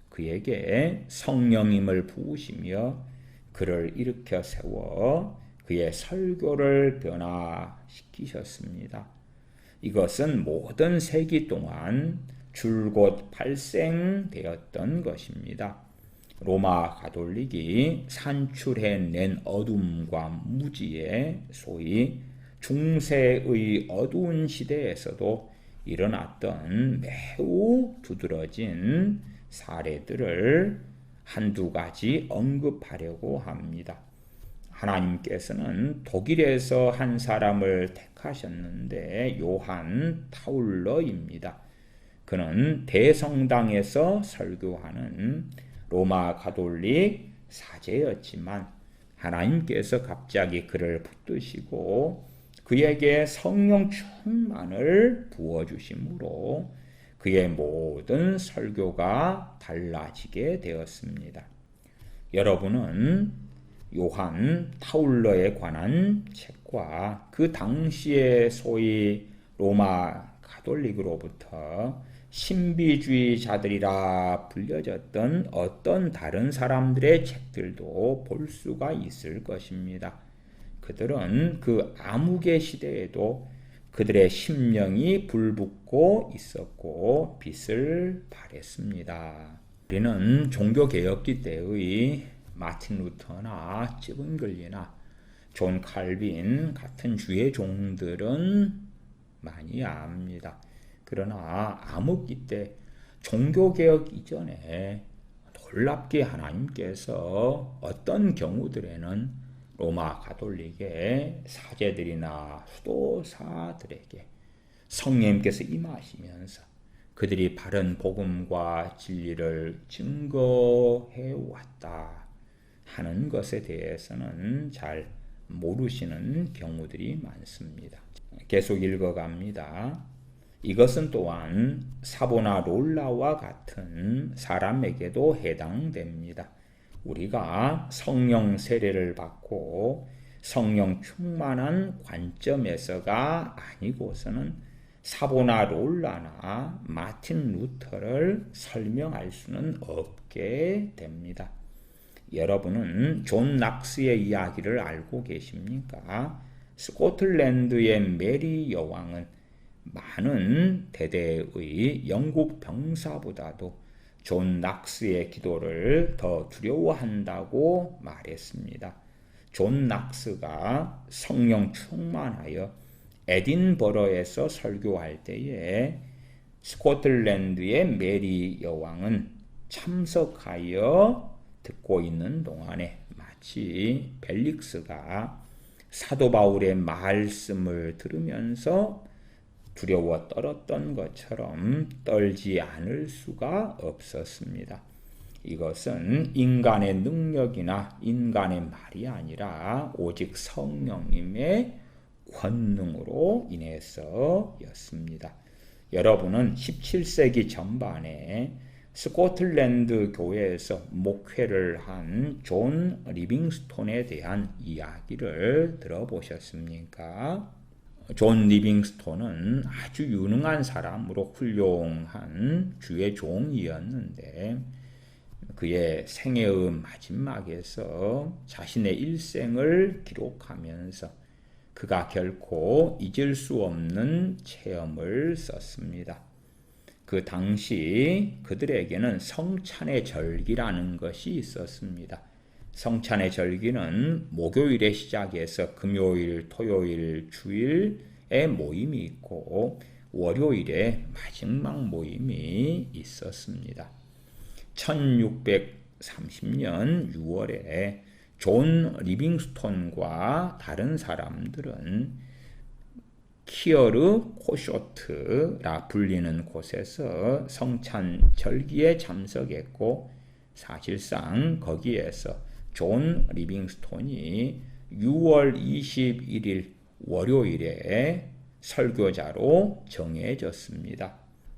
그에게 성령님을 부으시며 그를 일으켜 세워 그의 설교를 변화시키셨습니다. 이것은 모든 세기 동안 줄곧 발생되었던 것입니다. 로마 가톨릭이 산출해낸 어둠과 무지의 소위 중세의 어두운 시대에서도 일어났던 매우 두드러진 사례들을 한두 가지 언급하려고 합니다. 하나님께서는 독일에서 한 사람을 택하셨는데 요한 타울러입니다. 그는 대성당에서 설교하는 로마 가톨릭 사제였지만 하나님께서 갑자기 그를 붙드시고 그에게 성령 충만을 부어주심으로 그의 모든 설교가 달라지게 되었습니다. 여러분은 요한 타울러에 관한 책과 그 당시에 소위 로마 가톨릭으로부터 신비주의자들이라 불려졌던 어떤 다른 사람들의 책들도 볼 수가 있을 것입니다. 그들은 그 암흑의 시대에도 그들의 심령이 불붙고 있었고 빛을 발했습니다. 우리는 종교개혁기 때의 마틴 루터나 찌븐글리나 존 칼빈 같은 주의 종들은 많이 압니다. 그러나 암흑기 때 종교개혁 이전에 놀랍게 하나님께서 어떤 경우들에는 로마 가톨릭의 사제들이나 수도사들에게 성령님께서 임하시면서 그들이 바른 복음과 진리를 증거해 왔다 하는 것에 대해서는 잘 모르시는 경우들이 많습니다. 계속 읽어갑니다. 이것은 또한 사보나 롤라와 같은 사람에게도 해당됩니다. 우리가 성령 세례를 받고 성령 충만한 관점에서가 아니고서는 사보나 롤라나 마틴 루터를 설명할 수는 없게 됩니다. 여러분은 존 낙스의 이야기를 알고 계십니까? 스코틀랜드의 메리 여왕은 많은 대대의 영국 병사보다도 존 낙스의 기도를 더 두려워한다고 말했습니다. 존 낙스가 성령 충만하여 에딘버러에서 설교할 때에 스코틀랜드의 메리 여왕은 참석하여 듣고 있는 동안에 마치 벨릭스가 사도 바울의 말씀을 들으면서 두려워 떨었던 것처럼 떨지 않을 수가 없었습니다. 이것은 인간의 능력이나 인간의 말이 아니라 오직 성령님의 권능으로 인해서였습니다. 여러분은 17세기 전반에 스코틀랜드 교회에서 목회를 한 존 리빙스톤에 대한 이야기를 들어보셨습니까? 존 리빙스톤은 아주 유능한 사람으로 훌륭한 주의 종이었는데 그의 생애의 마지막에서 자신의 일생을 기록하면서 그가 결코 잊을 수 없는 체험을 썼습니다. 그 당시 그들에게는 성찬의 절기라는 것이 있었습니다. 성찬의 절기는 목요일에 시작해서 금요일, 토요일, 주일에 모임이 있고 월요일에 마지막 모임이 있었습니다. 1630년 6월에 존 리빙스톤과 다른 사람들은 키어르 코쇼트라 불리는 곳에서 성찬 절기에 참석했고 사실상 거기에서 존 리빙스톤이 6월 21일 월요일에 설교자로 정해졌습니다.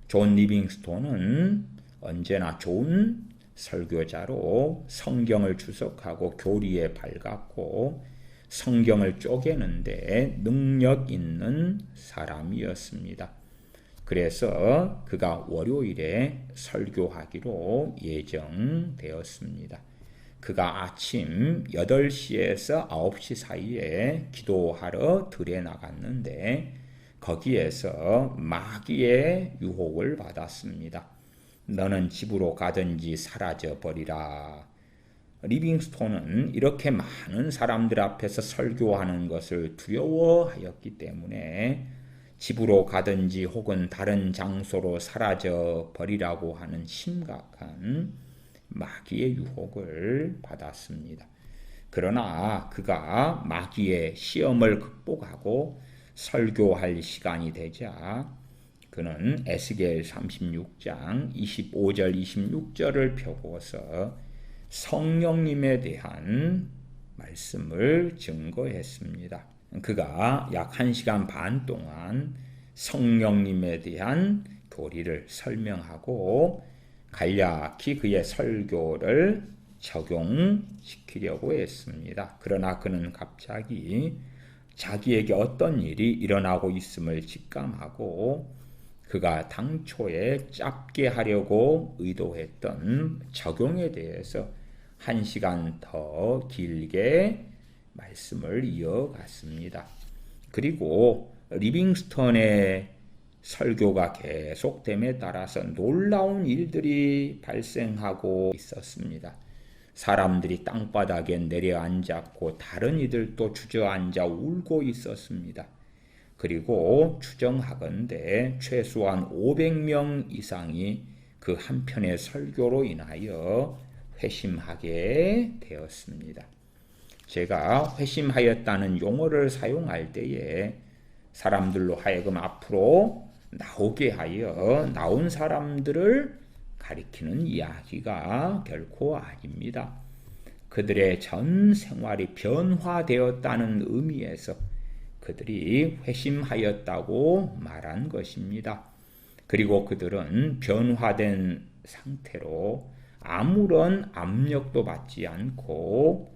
존 리빙스톤은 언제나 좋은 설교자로 성경을 주석하고 교리에 밝았고 성경을 쪼개는데 능력 있는 사람이었습니다. 그래서 그가 월요일에 설교하기로 예정되었습니다. 그가 아침 8시에서 9시 사이에 기도하러 들에 나갔는데 거기에서 마귀의 유혹을 받았습니다. 너는 집으로 가든지 사라져 버리라. 리빙스톤은 이렇게 많은 사람들 앞에서 설교하는 것을 두려워하였기 때문에 집으로 가든지 혹은 다른 장소로 사라져 버리라고 하는 심각한 마귀의 유혹을 받았습니다. 그러나 그가 마귀의 시험을 극복하고 설교할 시간이 되자 그는 에스겔 36장 25절 26절을 펴고서 성령님에 대한 말씀을 증거했습니다. 그가 약 1시간 반 동안 성령님에 대한 교리를 설명하고 간략히 그의 설교를 적용시키려고 했습니다. 그러나 그는 갑자기 자기에게 어떤 일이 일어나고 있음을 직감하고 그가 당초에 짧게 하려고 의도했던 적용에 대해서 1시간 더 길게 말씀을 이어갔습니다. 그리고 리빙스턴의 설교가 계속됨에 따라서 놀라운 일들이 발생하고 있었습니다. 사람들이 땅바닥에 내려앉았고 다른 이들도 주저앉아 울고 있었습니다. 그리고 추정하건대 최소한 500명 이상이 그 한편의 설교로 인하여 회심하게 되었습니다. 제가 회심하였다는 용어를 사용할 때에 사람들로 하여금 앞으로 나오게 하여 나온 사람들을 가리키는 이야기가 결코 아닙니다. 그들의 전 생활이 변화되었다는 의미에서 그들이 회심하였다고 말한 것입니다. 그리고 그들은 변화된 상태로 아무런 압력도 받지 않고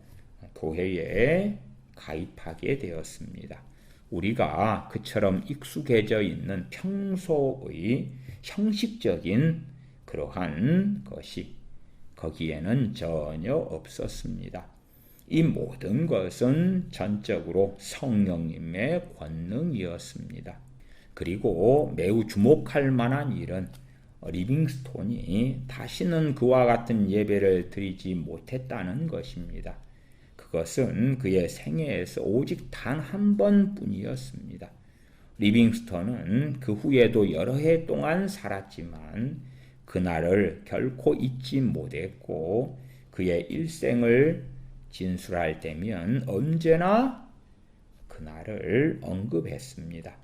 교회에 가입하게 되었습니다. 우리가 그처럼 익숙해져 있는 평소의 형식적인 그러한 것이 거기에는 전혀 없었습니다. 이 모든 것은 전적으로 성령님의 권능이었습니다. 그리고 매우 주목할 만한 일은 리빙스톤이 다시는 그와 같은 예배를 드리지 못했다는 것입니다. 그것은 그의 생애에서 오직 단 한 번뿐이었습니다. 리빙스턴은 그 후에도 여러 해 동안 살았지만 그날을 결코 잊지 못했고 그의 일생을 진술할 때면 언제나 그날을 언급했습니다.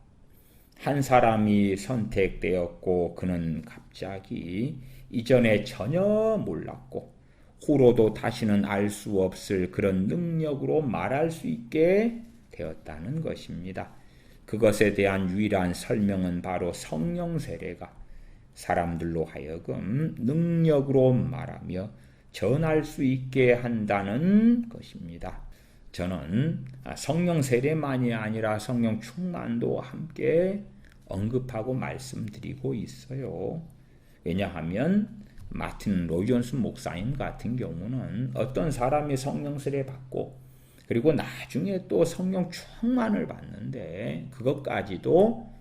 한 사람이 선택되었고 그는 갑자기 이전에 전혀 몰랐고 후로도 다시는 알 수 없을 그런 능력으로 말할 수 있게 되었다는 것입니다. 그것에 대한 유일한 설명은 바로 성령 세례가 사람들로 하여금 능력으로 말하며 전할 수 있게 한다는 것입니다. 저는 성령 세례만이 아니라 성령 충만도 함께 언급하고 말씀드리고 있어요. 왜냐하면 마틴 로이존스 목사님 같은 경우는 어떤 사람이 성령 세례 받고 그리고 나중에 또 성령 충만을 받는데 그것까지도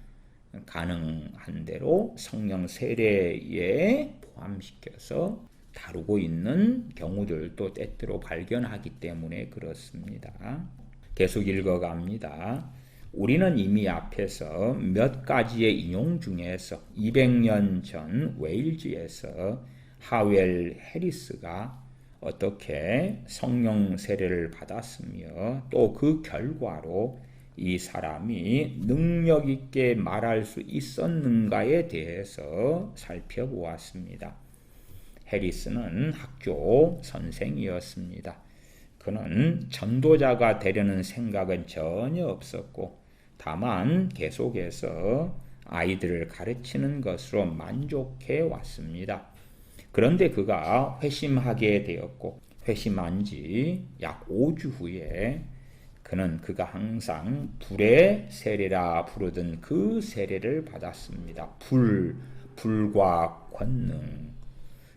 가능한 대로 성령 세례에 포함시켜서 다루고 있는 경우들도 때때로 발견하기 때문에 그렇습니다. 계속 읽어갑니다. 우리는 이미 앞에서 몇 가지의 인용 중에서 200년 전 웨일즈에서 하웰 해리스가 어떻게 성령 세례를 받았으며 또 그 결과로 이 사람이 능력 있게 말할 수 있었는가에 대해서 살펴보았습니다. 해리스는 학교 선생이었습니다. 그는 전도자가 되려는 생각은 전혀 없었고 다만 계속해서 아이들을 가르치는 것으로 만족해 왔습니다. 그런데 그가 회심하게 되었고 회심한 지 약 5주 후에 그가 항상 불의 세례라 부르던 그 세례를 받았습니다. 불과 권능.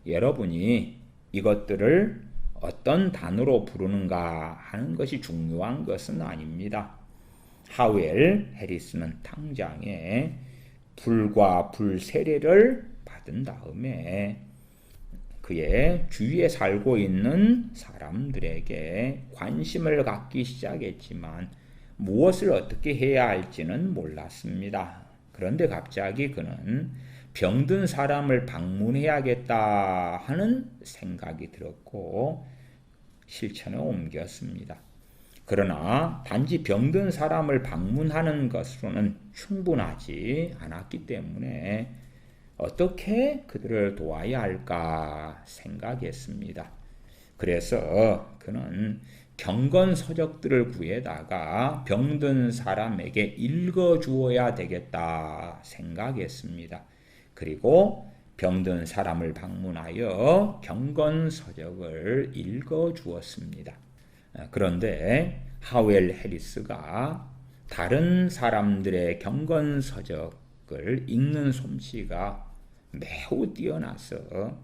여러분이 이것들을 어떤 단어로 부르는가 하는 것이 중요한 것은 아닙니다. 하웰 해리스는 당장에 불과 불 세례를 받은 다음에 그의 주위에 살고 있는 사람들에게 관심을 갖기 시작했지만 무엇을 어떻게 해야 할지는 몰랐습니다. 그런데 갑자기 그는 병든 사람을 방문해야겠다 하는 생각이 들었고 실천에 옮겼습니다. 그러나 단지 병든 사람을 방문하는 것으로는 충분하지 않았기 때문에 어떻게 그들을 도와야 할까 생각했습니다. 그래서 그는 경건서적들을 구해다가 병든 사람에게 읽어주어야 되겠다 생각했습니다. 그리고 병든 사람을 방문하여 경건서적을 읽어주었습니다. 그런데 하웰 해리스가 다른 사람들의 경건서적을 읽는 솜씨가 매우 뛰어나서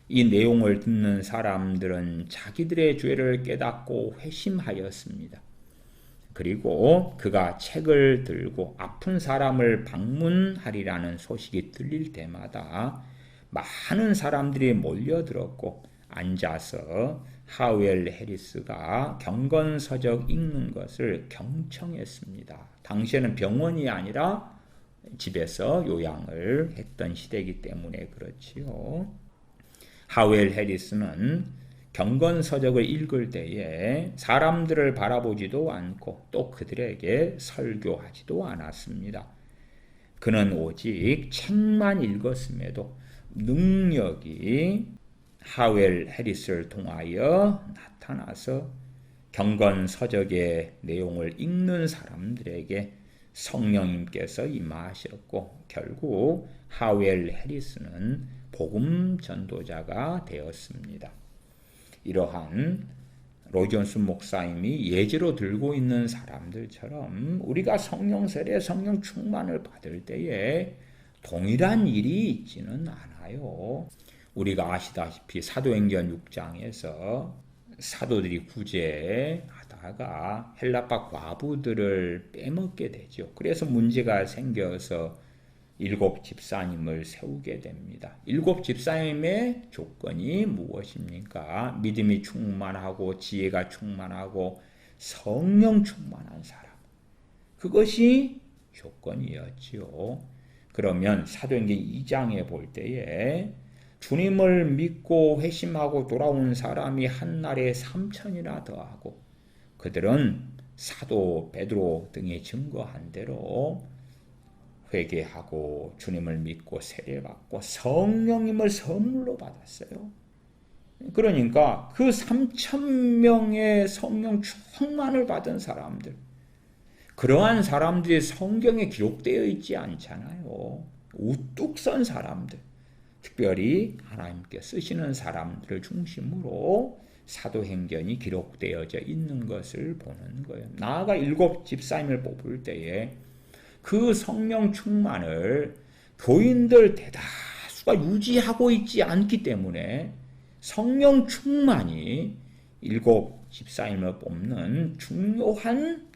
이 내용을 듣는 사람들은 자기들의 죄를 깨닫고 회심하였습니다. 그리고 그가 책을 들고 아픈 사람을 방문하리라는 소식이 들릴 때마다 많은 사람들이 몰려들었고 앉아서 하웰 해리스가 경건서적 읽는 것을 경청했습니다. 당시에는 병원이 아니라 집에서 요양을 했던 시대이기 때문에 그렇지요. 하웰 해리스는 경건서적을 읽을 때에 사람들을 바라보지도 않고 또 그들에게 설교하지도 않았습니다. 그는 오직 책만 읽었음에도 능력이 하웰 해리스를 통하여 나타나서 경건서적의 내용을 읽는 사람들에게 성령님께서 임하셨고 결국 하웰 해리스는 복음 전도자가 되었습니다. 이러한 로이존스 목사님이 예제로 들고 있는 사람들처럼 우리가 성령 세례, 성령 충만을 받을 때에 동일한 일이 있지는 않아요. 우리가 아시다시피 사도행전 6장에서 사도들이 구제하다가 헬라파 과부들을 빼먹게 되죠. 그래서 문제가 생겨서 7 집사님을 세우게 됩니다. 7 집사님의 조건이 무엇입니까? 믿음이 충만하고 지혜가 충만하고 성령 충만한 사람. 그것이 조건이었지요. 그러면 사도행전 2장에 볼 때에 주님을 믿고 회심하고 돌아온 사람이 한날에 3,000이나 더하고 그들은 사도 베드로 등이 증거한 대로 회개하고 주님을 믿고 세례받고 성령님을 선물로 받았어요. 그러니까 그 3,000명의 성령 충만을 받은 사람들, 그러한 사람들이 성경에 기록되어 있지 않잖아요. 우뚝 선 사람들, 특별히 하나님께 쓰시는 사람들을 중심으로 사도행전이 기록되어져 있는 것을 보는 거예요. 나아가 7 집사님을 뽑을 때에 그 성령 충만을 교인들 대다수가 유지하고 있지 않기 때문에 성령 충만이 7 집사님을 뽑는 중요한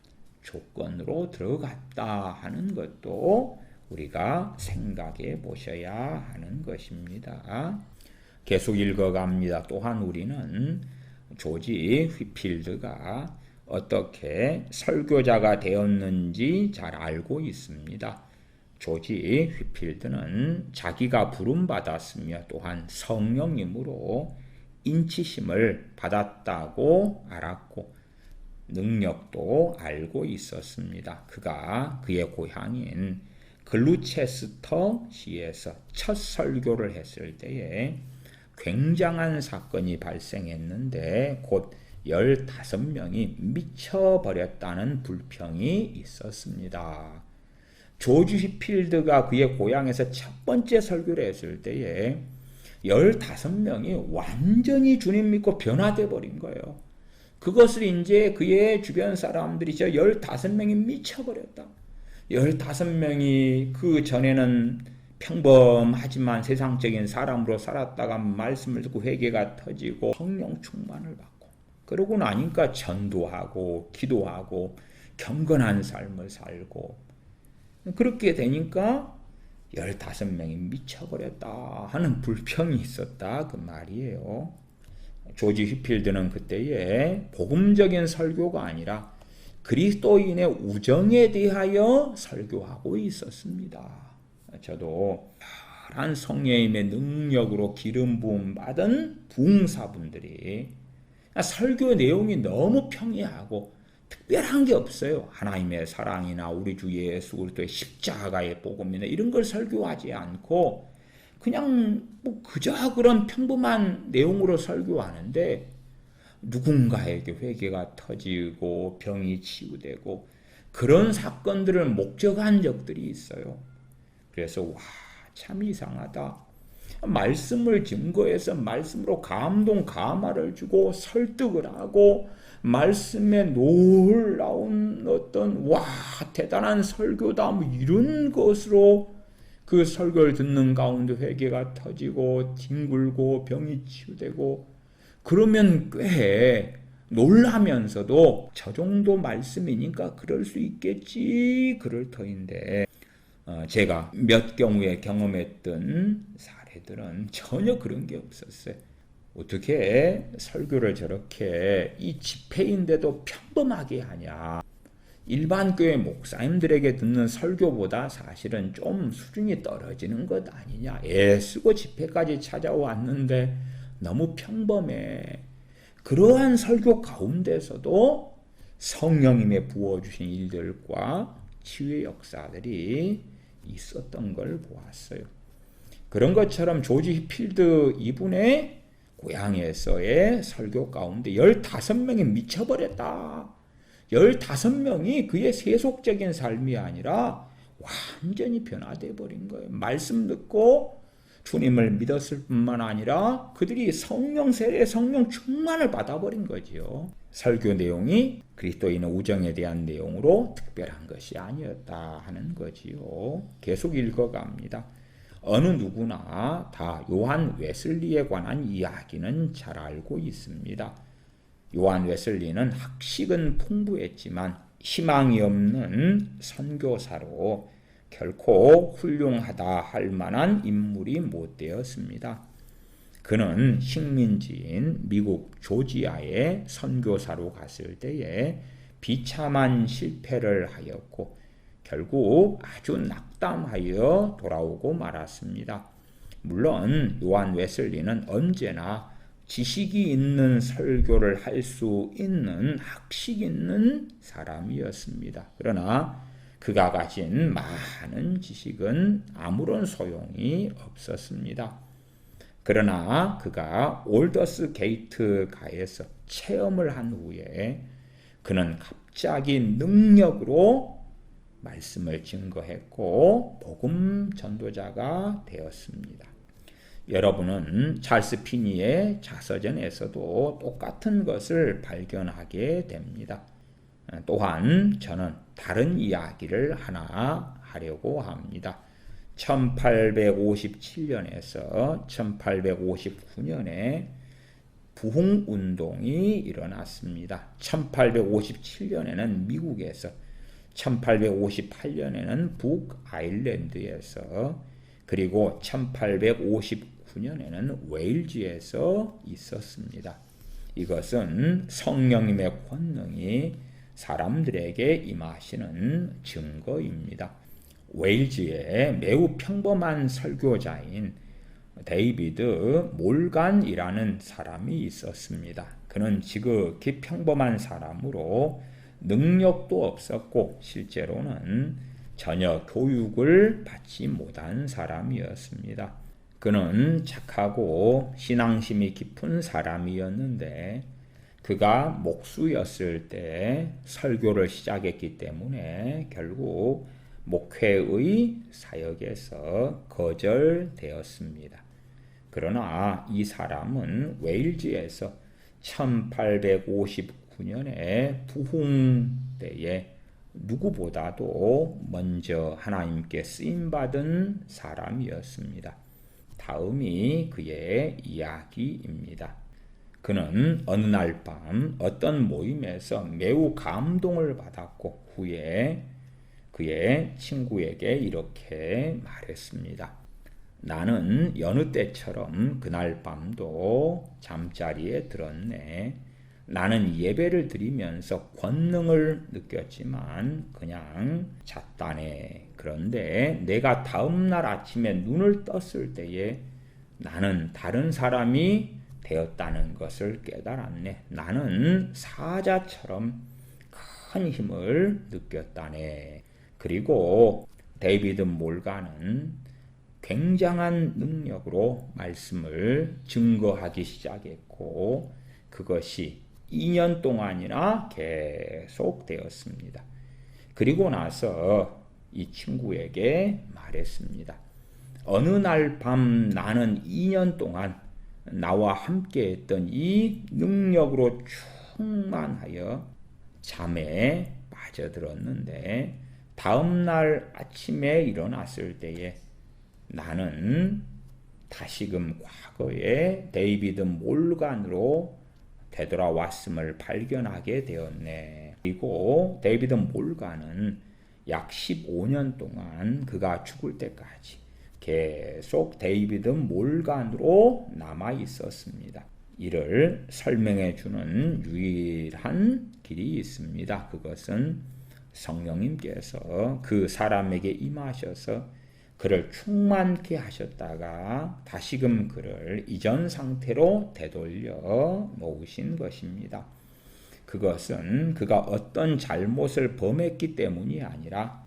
조건으로 들어갔다 하는 것도 우리가 생각해 보셔야 하는 것입니다. 계속 읽어갑니다. 또한 우리는 조지 휘필드가 어떻게 설교자가 되었는지 잘 알고 있습니다. 조지 휘필드는 자기가 부름받았으며 또한 성령님으로 인치심을 받았다고 알았고 능력도 알고 있었습니다. 그가 그의 고향인 글루체스터 시에서 첫 설교를 했을 때에 굉장한 사건이 발생했는데 곧 15명이 미쳐버렸다는 불평이 있었습니다. 조지 휘필드가 그의 고향에서 첫 번째 설교를 했을 때에 15명이 완전히 주님 믿고 변화돼 버린 거예요. 그것을 이제 그의 주변 사람들이 저 15명이 미쳐버렸다. 15명이 그 전에는 평범하지만 세상적인 사람으로 살았다가 말씀을 듣고 회개가 터지고 성령 충만을 받고 그러고 나니까 전도하고 기도하고 경건한 삶을 살고 그렇게 되니까 15명이 미쳐버렸다 하는 불평이 있었다 그 말이에요. 조지 휘필드는 그때에 복음적인 설교가 아니라 그리스도인의 우정에 대하여 설교하고 있었습니다. 저도 한 성령님의 능력으로 기름 부음 받은 부흥사분들이 설교 내용이 너무 평이하고 특별한 게 없어요. 하나님의 사랑이나 우리 주 예수 그리스도의 십자가의 복음이나 이런 걸 설교하지 않고 그냥 뭐 그저 그런 평범한 내용으로 설교하는데 누군가에게 회개가 터지고 병이 치유되고 그런 사건들을 목적한 적들이 있어요. 그래서 와, 참 이상하다. 말씀을 증거해서 말씀으로 감동 감화를 주고 설득을 하고 말씀에 놀라운 어떤 와 대단한 설교다 뭐 이런 것으로 그 설교를 듣는 가운데 회개가 터지고 뒹굴고 병이 치유되고 그러면 꽤 놀라면서도 저 정도 말씀이니까 그럴 수 있겠지 그럴 터인데 제가 몇 경우에 경험했던 사례들은 전혀 그런 게 없었어요. 어떻게 설교를 저렇게 이 집회인데도 평범하게 하냐. 일반 교회 목사님들에게 듣는 설교보다 사실은 좀 수준이 떨어지는 것 아니냐. 애쓰고 집회까지 찾아왔는데 너무 평범해. 그러한 설교 가운데서도 성령님의 부어주신 일들과 치유의 역사들이 있었던 걸 보았어요. 그런 것처럼 조지 휘필드 이분의 고향에서의 설교 가운데 15명이 미쳐버렸다. 15명이 그의 세속적인 삶이 아니라 완전히 변화되어 버린 거예요. 말씀 듣고 주님을 믿었을 뿐만 아니라 그들이 성령 세례, 성령 충만을 받아버린 거지요. 설교 내용이 그리스도인의 우정에 대한 내용으로 특별한 것이 아니었다 하는 거지요. 계속 읽어갑니다. 어느 누구나 다 요한 웨슬리에 관한 이야기는 잘 알고 있습니다. 요한 웨슬리는 학식은 풍부했지만 희망이 없는 선교사로 결코 훌륭하다 할 만한 인물이 못 되었습니다. 그는 식민지인 미국 조지아에 선교사로 갔을 때에 비참한 실패를 하였고 결국 아주 낙담하여 돌아오고 말았습니다. 물론 요한 웨슬리는 언제나 지식이 있는 설교를 할 수 있는 학식 있는 사람이었습니다. 그러나 그가 가진 많은 지식은 아무런 소용이 없었습니다. 그러나 그가 올더스 게이트 가에서 체험을 한 후에 그는 갑자기 능력으로 말씀을 증거했고 복음 전도자가 되었습니다. 여러분은 찰스 피니의 자서전에서도 똑같은 것을 발견하게 됩니다. 또한 저는 다른 이야기를 하나 하려고 합니다. 1857년에서 1859년에 부흥운동이 일어났습니다. 1857년에는 미국에서, 1858년에는 북아일랜드에서, 그리고 1859년에는 웨일즈에서 있었습니다. 이것은 성령님의 권능이 사람들에게 임하시는 증거입니다. 웨일즈에 매우 평범한 설교자인 데이비드 몰간이라는 사람이 있었습니다. 그는 지극히 평범한 사람으로 능력도 없었고 실제로는 전혀 교육을 받지 못한 사람이었습니다. 그는 착하고 신앙심이 깊은 사람이었는데 그가 목수였을 때 설교를 시작했기 때문에 결국 목회의 사역에서 거절되었습니다. 그러나 이 사람은 웨일즈에서 1859년에 부흥 때에 누구보다도 먼저 하나님께 쓰임받은 사람이었습니다. 다음이 그의 이야기입니다. 그는 어느 날 밤 어떤 모임에서 매우 감동을 받았고 후에 그의 친구에게 이렇게 말했습니다. 나는 여느 때처럼 그날 밤도 잠자리에 들었네. 나는 예배를 드리면서 권능을 느꼈지만 그냥 잤다네. 그런데 내가 다음날 아침에 눈을 떴을 때에 나는 다른 사람이 되었다는 것을 깨달았네. 나는 사자처럼 큰 힘을 느꼈다네. 그리고 데이비드 몰간은 굉장한 능력으로 말씀을 증거하기 시작했고 그것이 2년 동안이나 계속되었습니다. 그리고 나서 이 친구에게 말했습니다. 어느 날 밤 나는 2년 동안 나와 함께 했던 이 능력으로 충만하여 잠에 빠져들었는데 다음날 아침에 일어났을 때에 나는 다시금 과거의 데이비드 몰간으로 되돌아왔음을 발견하게 되었네. 그리고 데이비드 몰간은 약 15년 동안 그가 죽을 때까지 계속 데이비드 몰간으로 남아 있었습니다. 이를 설명해 주는 유일한 길이 있습니다. 그것은 성령님께서 그 사람에게 임하셔서 그를 충만케 하셨다가 다시금 그를 이전 상태로 되돌려 놓으신 것입니다. 그것은 그가 어떤 잘못을 범했기 때문이 아니라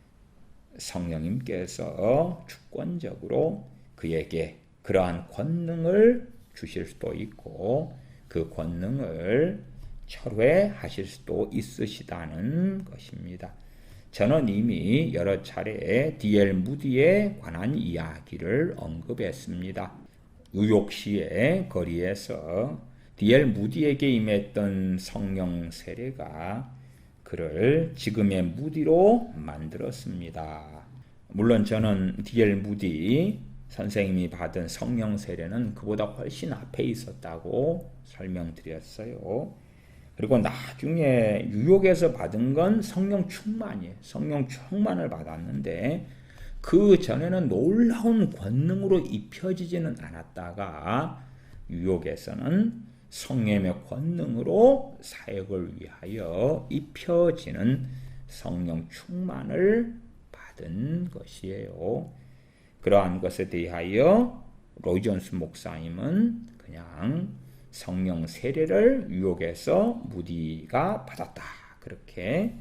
성령님께서 주권적으로 그에게 그러한 권능을 주실 수도 있고 그 권능을 철회하실 수도 있으시다는 것입니다. 저는 이미 여러 차례 D.L. 무디에 관한 이야기를 언급했습니다. 뉴욕시의 거리에서 D.L. 무디에게 임했던 성령 세례가 그를 지금의 무디로 만들었습니다. 물론 저는 D.L. 무디 선생님이 받은 성령 세례는 그보다 훨씬 앞에 있었다고 설명드렸어요. 그리고 나중에 뉴욕에서 받은 건 성령 충만이에요. 성령 충만을 받았는데 그 전에는 놀라운 권능으로 입혀지지는 않았다가 뉴욕에서는 성령의 권능으로 사역을 위하여 입혀지는 성령 충만을 받은 것이에요. 그러한 것에 대하여 로이 존스 목사님은 그냥 성령 세례를 뉴욕에서 무디가 받았다 그렇게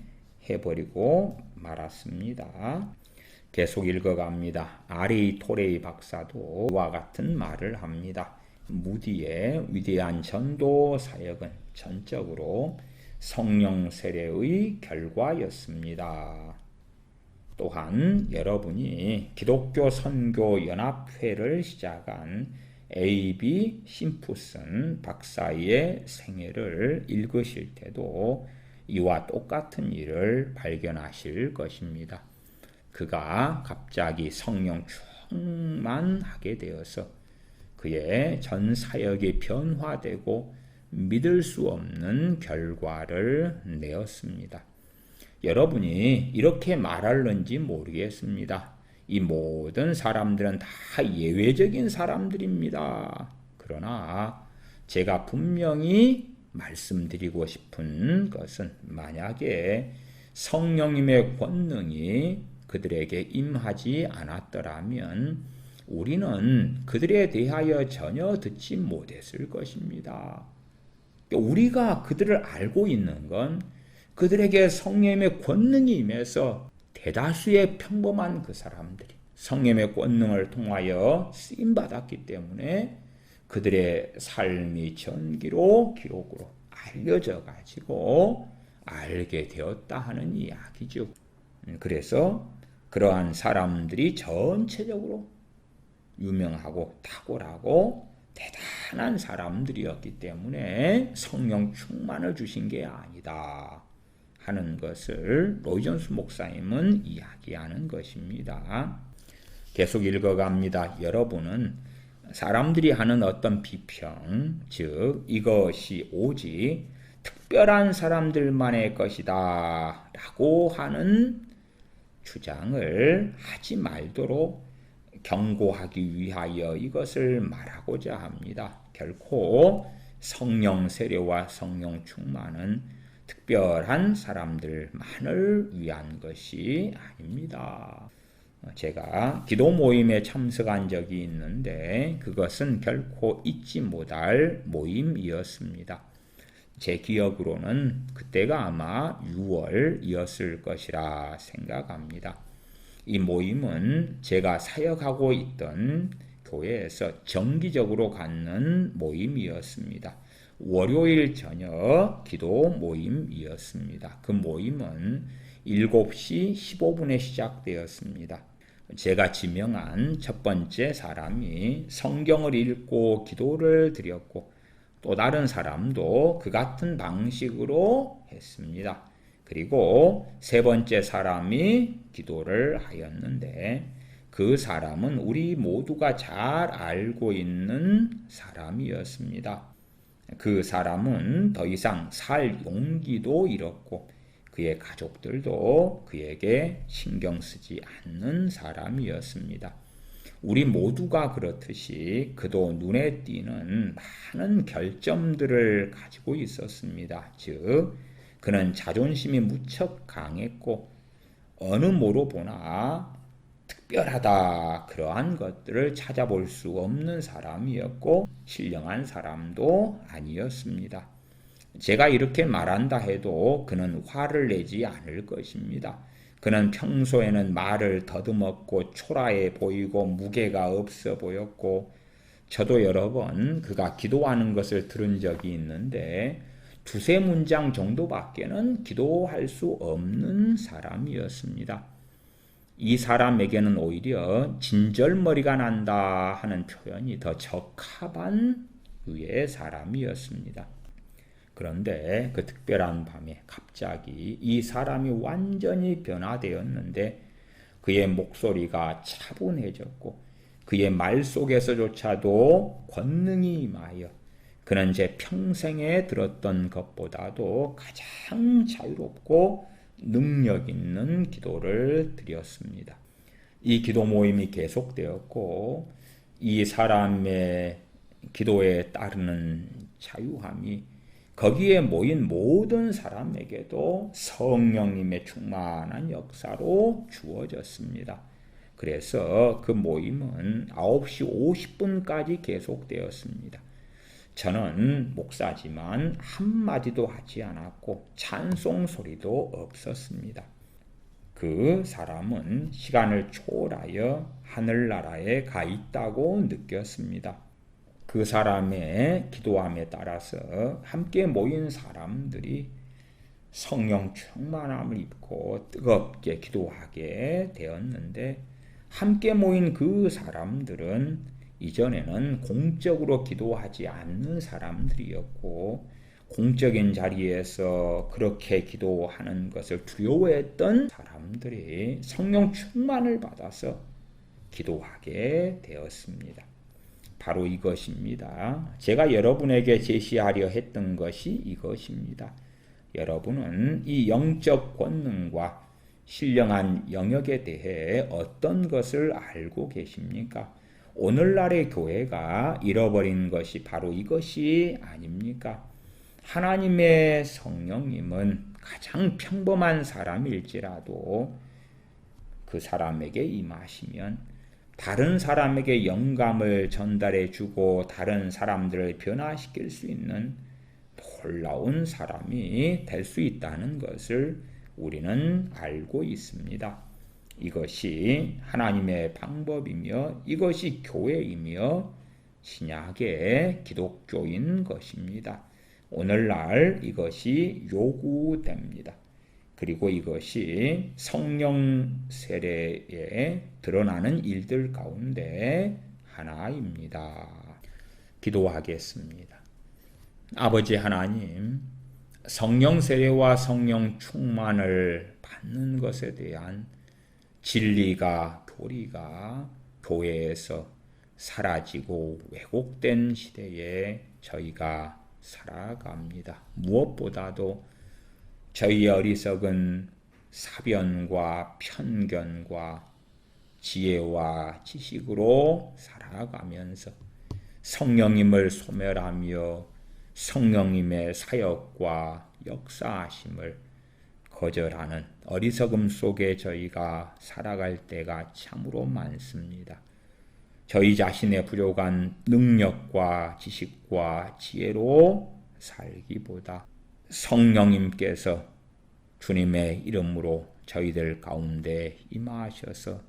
해버리고 말았습니다. 계속 읽어갑니다. R.A. 토레이 박사도 그와 같은 말을 합니다. 무디의 위대한 전도 사역은 전적으로 성령 세례의 결과였습니다. 또한 여러분이 기독교 선교 연합회를 시작한 A.B. 심프슨 박사의 생애를 읽으실 때도 이와 똑같은 일을 발견하실 것입니다. 그가 갑자기 성령 충만하게 되어서 그의 전 사역이 변화되고 믿을 수 없는 결과를 내었습니다. 여러분이 이렇게 말할는지 모르겠습니다. 이 모든 사람들은 다 예외적인 사람들입니다. 그러나 제가 분명히 말씀드리고 싶은 것은 만약에 성령님의 권능이 그들에게 임하지 않았더라면 우리는 그들에 대하여 전혀 듣지 못했을 것입니다. 우리가 그들을 알고 있는 건 그들에게 성령의 권능이 임해서 대다수의 평범한 그 사람들이 성령의 권능을 통하여 쓰임받았기 때문에 그들의 삶이 전기로 기록으로 알려져 가지고 알게 되었다 하는 이야기죠. 그래서 그러한 사람들이 전체적으로 유명하고 탁월하고 대단한 사람들이었기 때문에 성령 충만을 주신 게 아니다 하는 것을 로이 존스 목사님은 이야기하는 것입니다. 계속 읽어갑니다. 여러분은 사람들이 하는 어떤 비평, 즉 이것이 오직 특별한 사람들만의 것이다 라고 하는 주장을 하지 말도록 경고하기 위하여 이것을 말하고자 합니다. 결코 성령 세례와 성령 충만은 특별한 사람들만을 위한 것이 아닙니다. 제가 기도 모임에 참석한 적이 있는데 그것은 결코 잊지 못할 모임이었습니다. 제 기억으로는 그때가 아마 6월이었을 것이라 생각합니다. 이 모임은 제가 사역하고 있던 교회에서 정기적으로 갖는 모임이었습니다. 월요일 저녁 기도 모임이었습니다. 그 모임은 7시 15분에 시작되었습니다. 제가 지명한 첫 번째 사람이 성경을 읽고 기도를 드렸고 또 다른 사람도 그 같은 방식으로 했습니다. 그리고 세 번째 사람이 기도를 하였는데 그 사람은 우리 모두가 잘 알고 있는 사람이었습니다. 그 사람은 더 이상 살 용기도 잃었고 그의 가족들도 그에게 신경 쓰지 않는 사람이었습니다. 우리 모두가 그렇듯이 그도 눈에 띄는 많은 결점들을 가지고 있었습니다. 즉 그는 자존심이 무척 강했고 어느 모로 보나 특별하다 그러한 것들을 찾아볼 수 없는 사람이었고 신령한 사람도 아니었습니다. 제가 이렇게 말한다 해도 그는 화를 내지 않을 것입니다. 그는 평소에는 말을 더듬었고 초라해 보이고 무게가 없어 보였고 저도 여러 번 그가 기도하는 것을 들은 적이 있는데 두세 문장 정도밖에는 기도할 수 없는 사람이었습니다. 이 사람에게는 오히려 진절머리가 난다 하는 표현이 더 적합한 유의 사람이었습니다. 그런데 그 특별한 밤에 갑자기 이 사람이 완전히 변화되었는데 그의 목소리가 차분해졌고 그의 말 속에서조차도 권능이 임하여 그는 제 평생에 들었던 것보다도 가장 자유롭고 능력 있는 기도를 드렸습니다. 이 기도 모임이 계속되었고 이 사람의 기도에 따르는 자유함이 거기에 모인 모든 사람에게도 성령님의 충만한 역사로 주어졌습니다. 그래서 그 모임은 9시 50분까지 계속되었습니다. 저는 목사지만 한마디도 하지 않았고 찬송 소리도 없었습니다. 그 사람은 시간을 초월하여 하늘나라에 가 있다고 느꼈습니다. 그 사람의 기도함에 따라서 함께 모인 사람들이 성령 충만함을 입고 뜨겁게 기도하게 되었는데, 함께 모인 그 사람들은 이전에는 공적으로 기도하지 않는 사람들이었고, 공적인 자리에서 그렇게 기도하는 것을 두려워했던 사람들이 성령 충만을 받아서 기도하게 되었습니다. 바로 이것입니다. 제가 여러분에게 제시하려 했던 것이 이것입니다. 여러분은 이 영적 권능과 신령한 영역에 대해 어떤 것을 알고 계십니까? 오늘날의 교회가 잃어버린 것이 바로 이것이 아닙니까? 하나님의 성령님은 가장 평범한 사람일지라도 그 사람에게 임하시면 다른 사람에게 영감을 전달해 주고 다른 사람들을 변화시킬 수 있는 놀라운 사람이 될 수 있다는 것을 우리는 알고 있습니다. 이것이 하나님의 방법이며 이것이 교회이며 신약의 기독교인 것입니다. 오늘날 이것이 요구됩니다. 그리고 이것이 성령 세례에 드러나는 일들 가운데 하나입니다. 기도하겠습니다. 아버지 하나님, 성령 세례와 성령 충만을 받는 것에 대한 진리가, 교리가 교회에서 사라지고 왜곡된 시대에 저희가 살아갑니다. 무엇보다도 저희의 어리석은 사변과 편견과 지혜와 지식으로 살아가면서 성령님을 소멸하며 성령님의 사역과 역사하심을 거절하는 어리석음 속에 저희가 살아갈 때가 참으로 많습니다. 저희 자신의 부족한 능력과 지식과 지혜로 살기보다 성령님께서 주님의 이름으로 저희들 가운데 임하셔서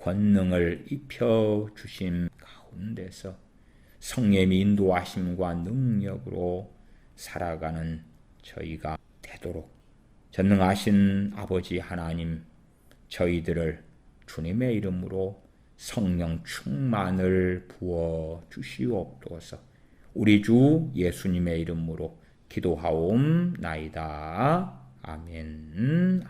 권능을 입혀주신 가운데서 성령의 인도하심과 능력으로 살아가는 저희가 되도록 전능하신 아버지 하나님, 저희들을 주님의 이름으로 성령 충만을 부어 주시옵소서. 우리 주 예수님의 이름으로 기도하옵나이다. 아멘.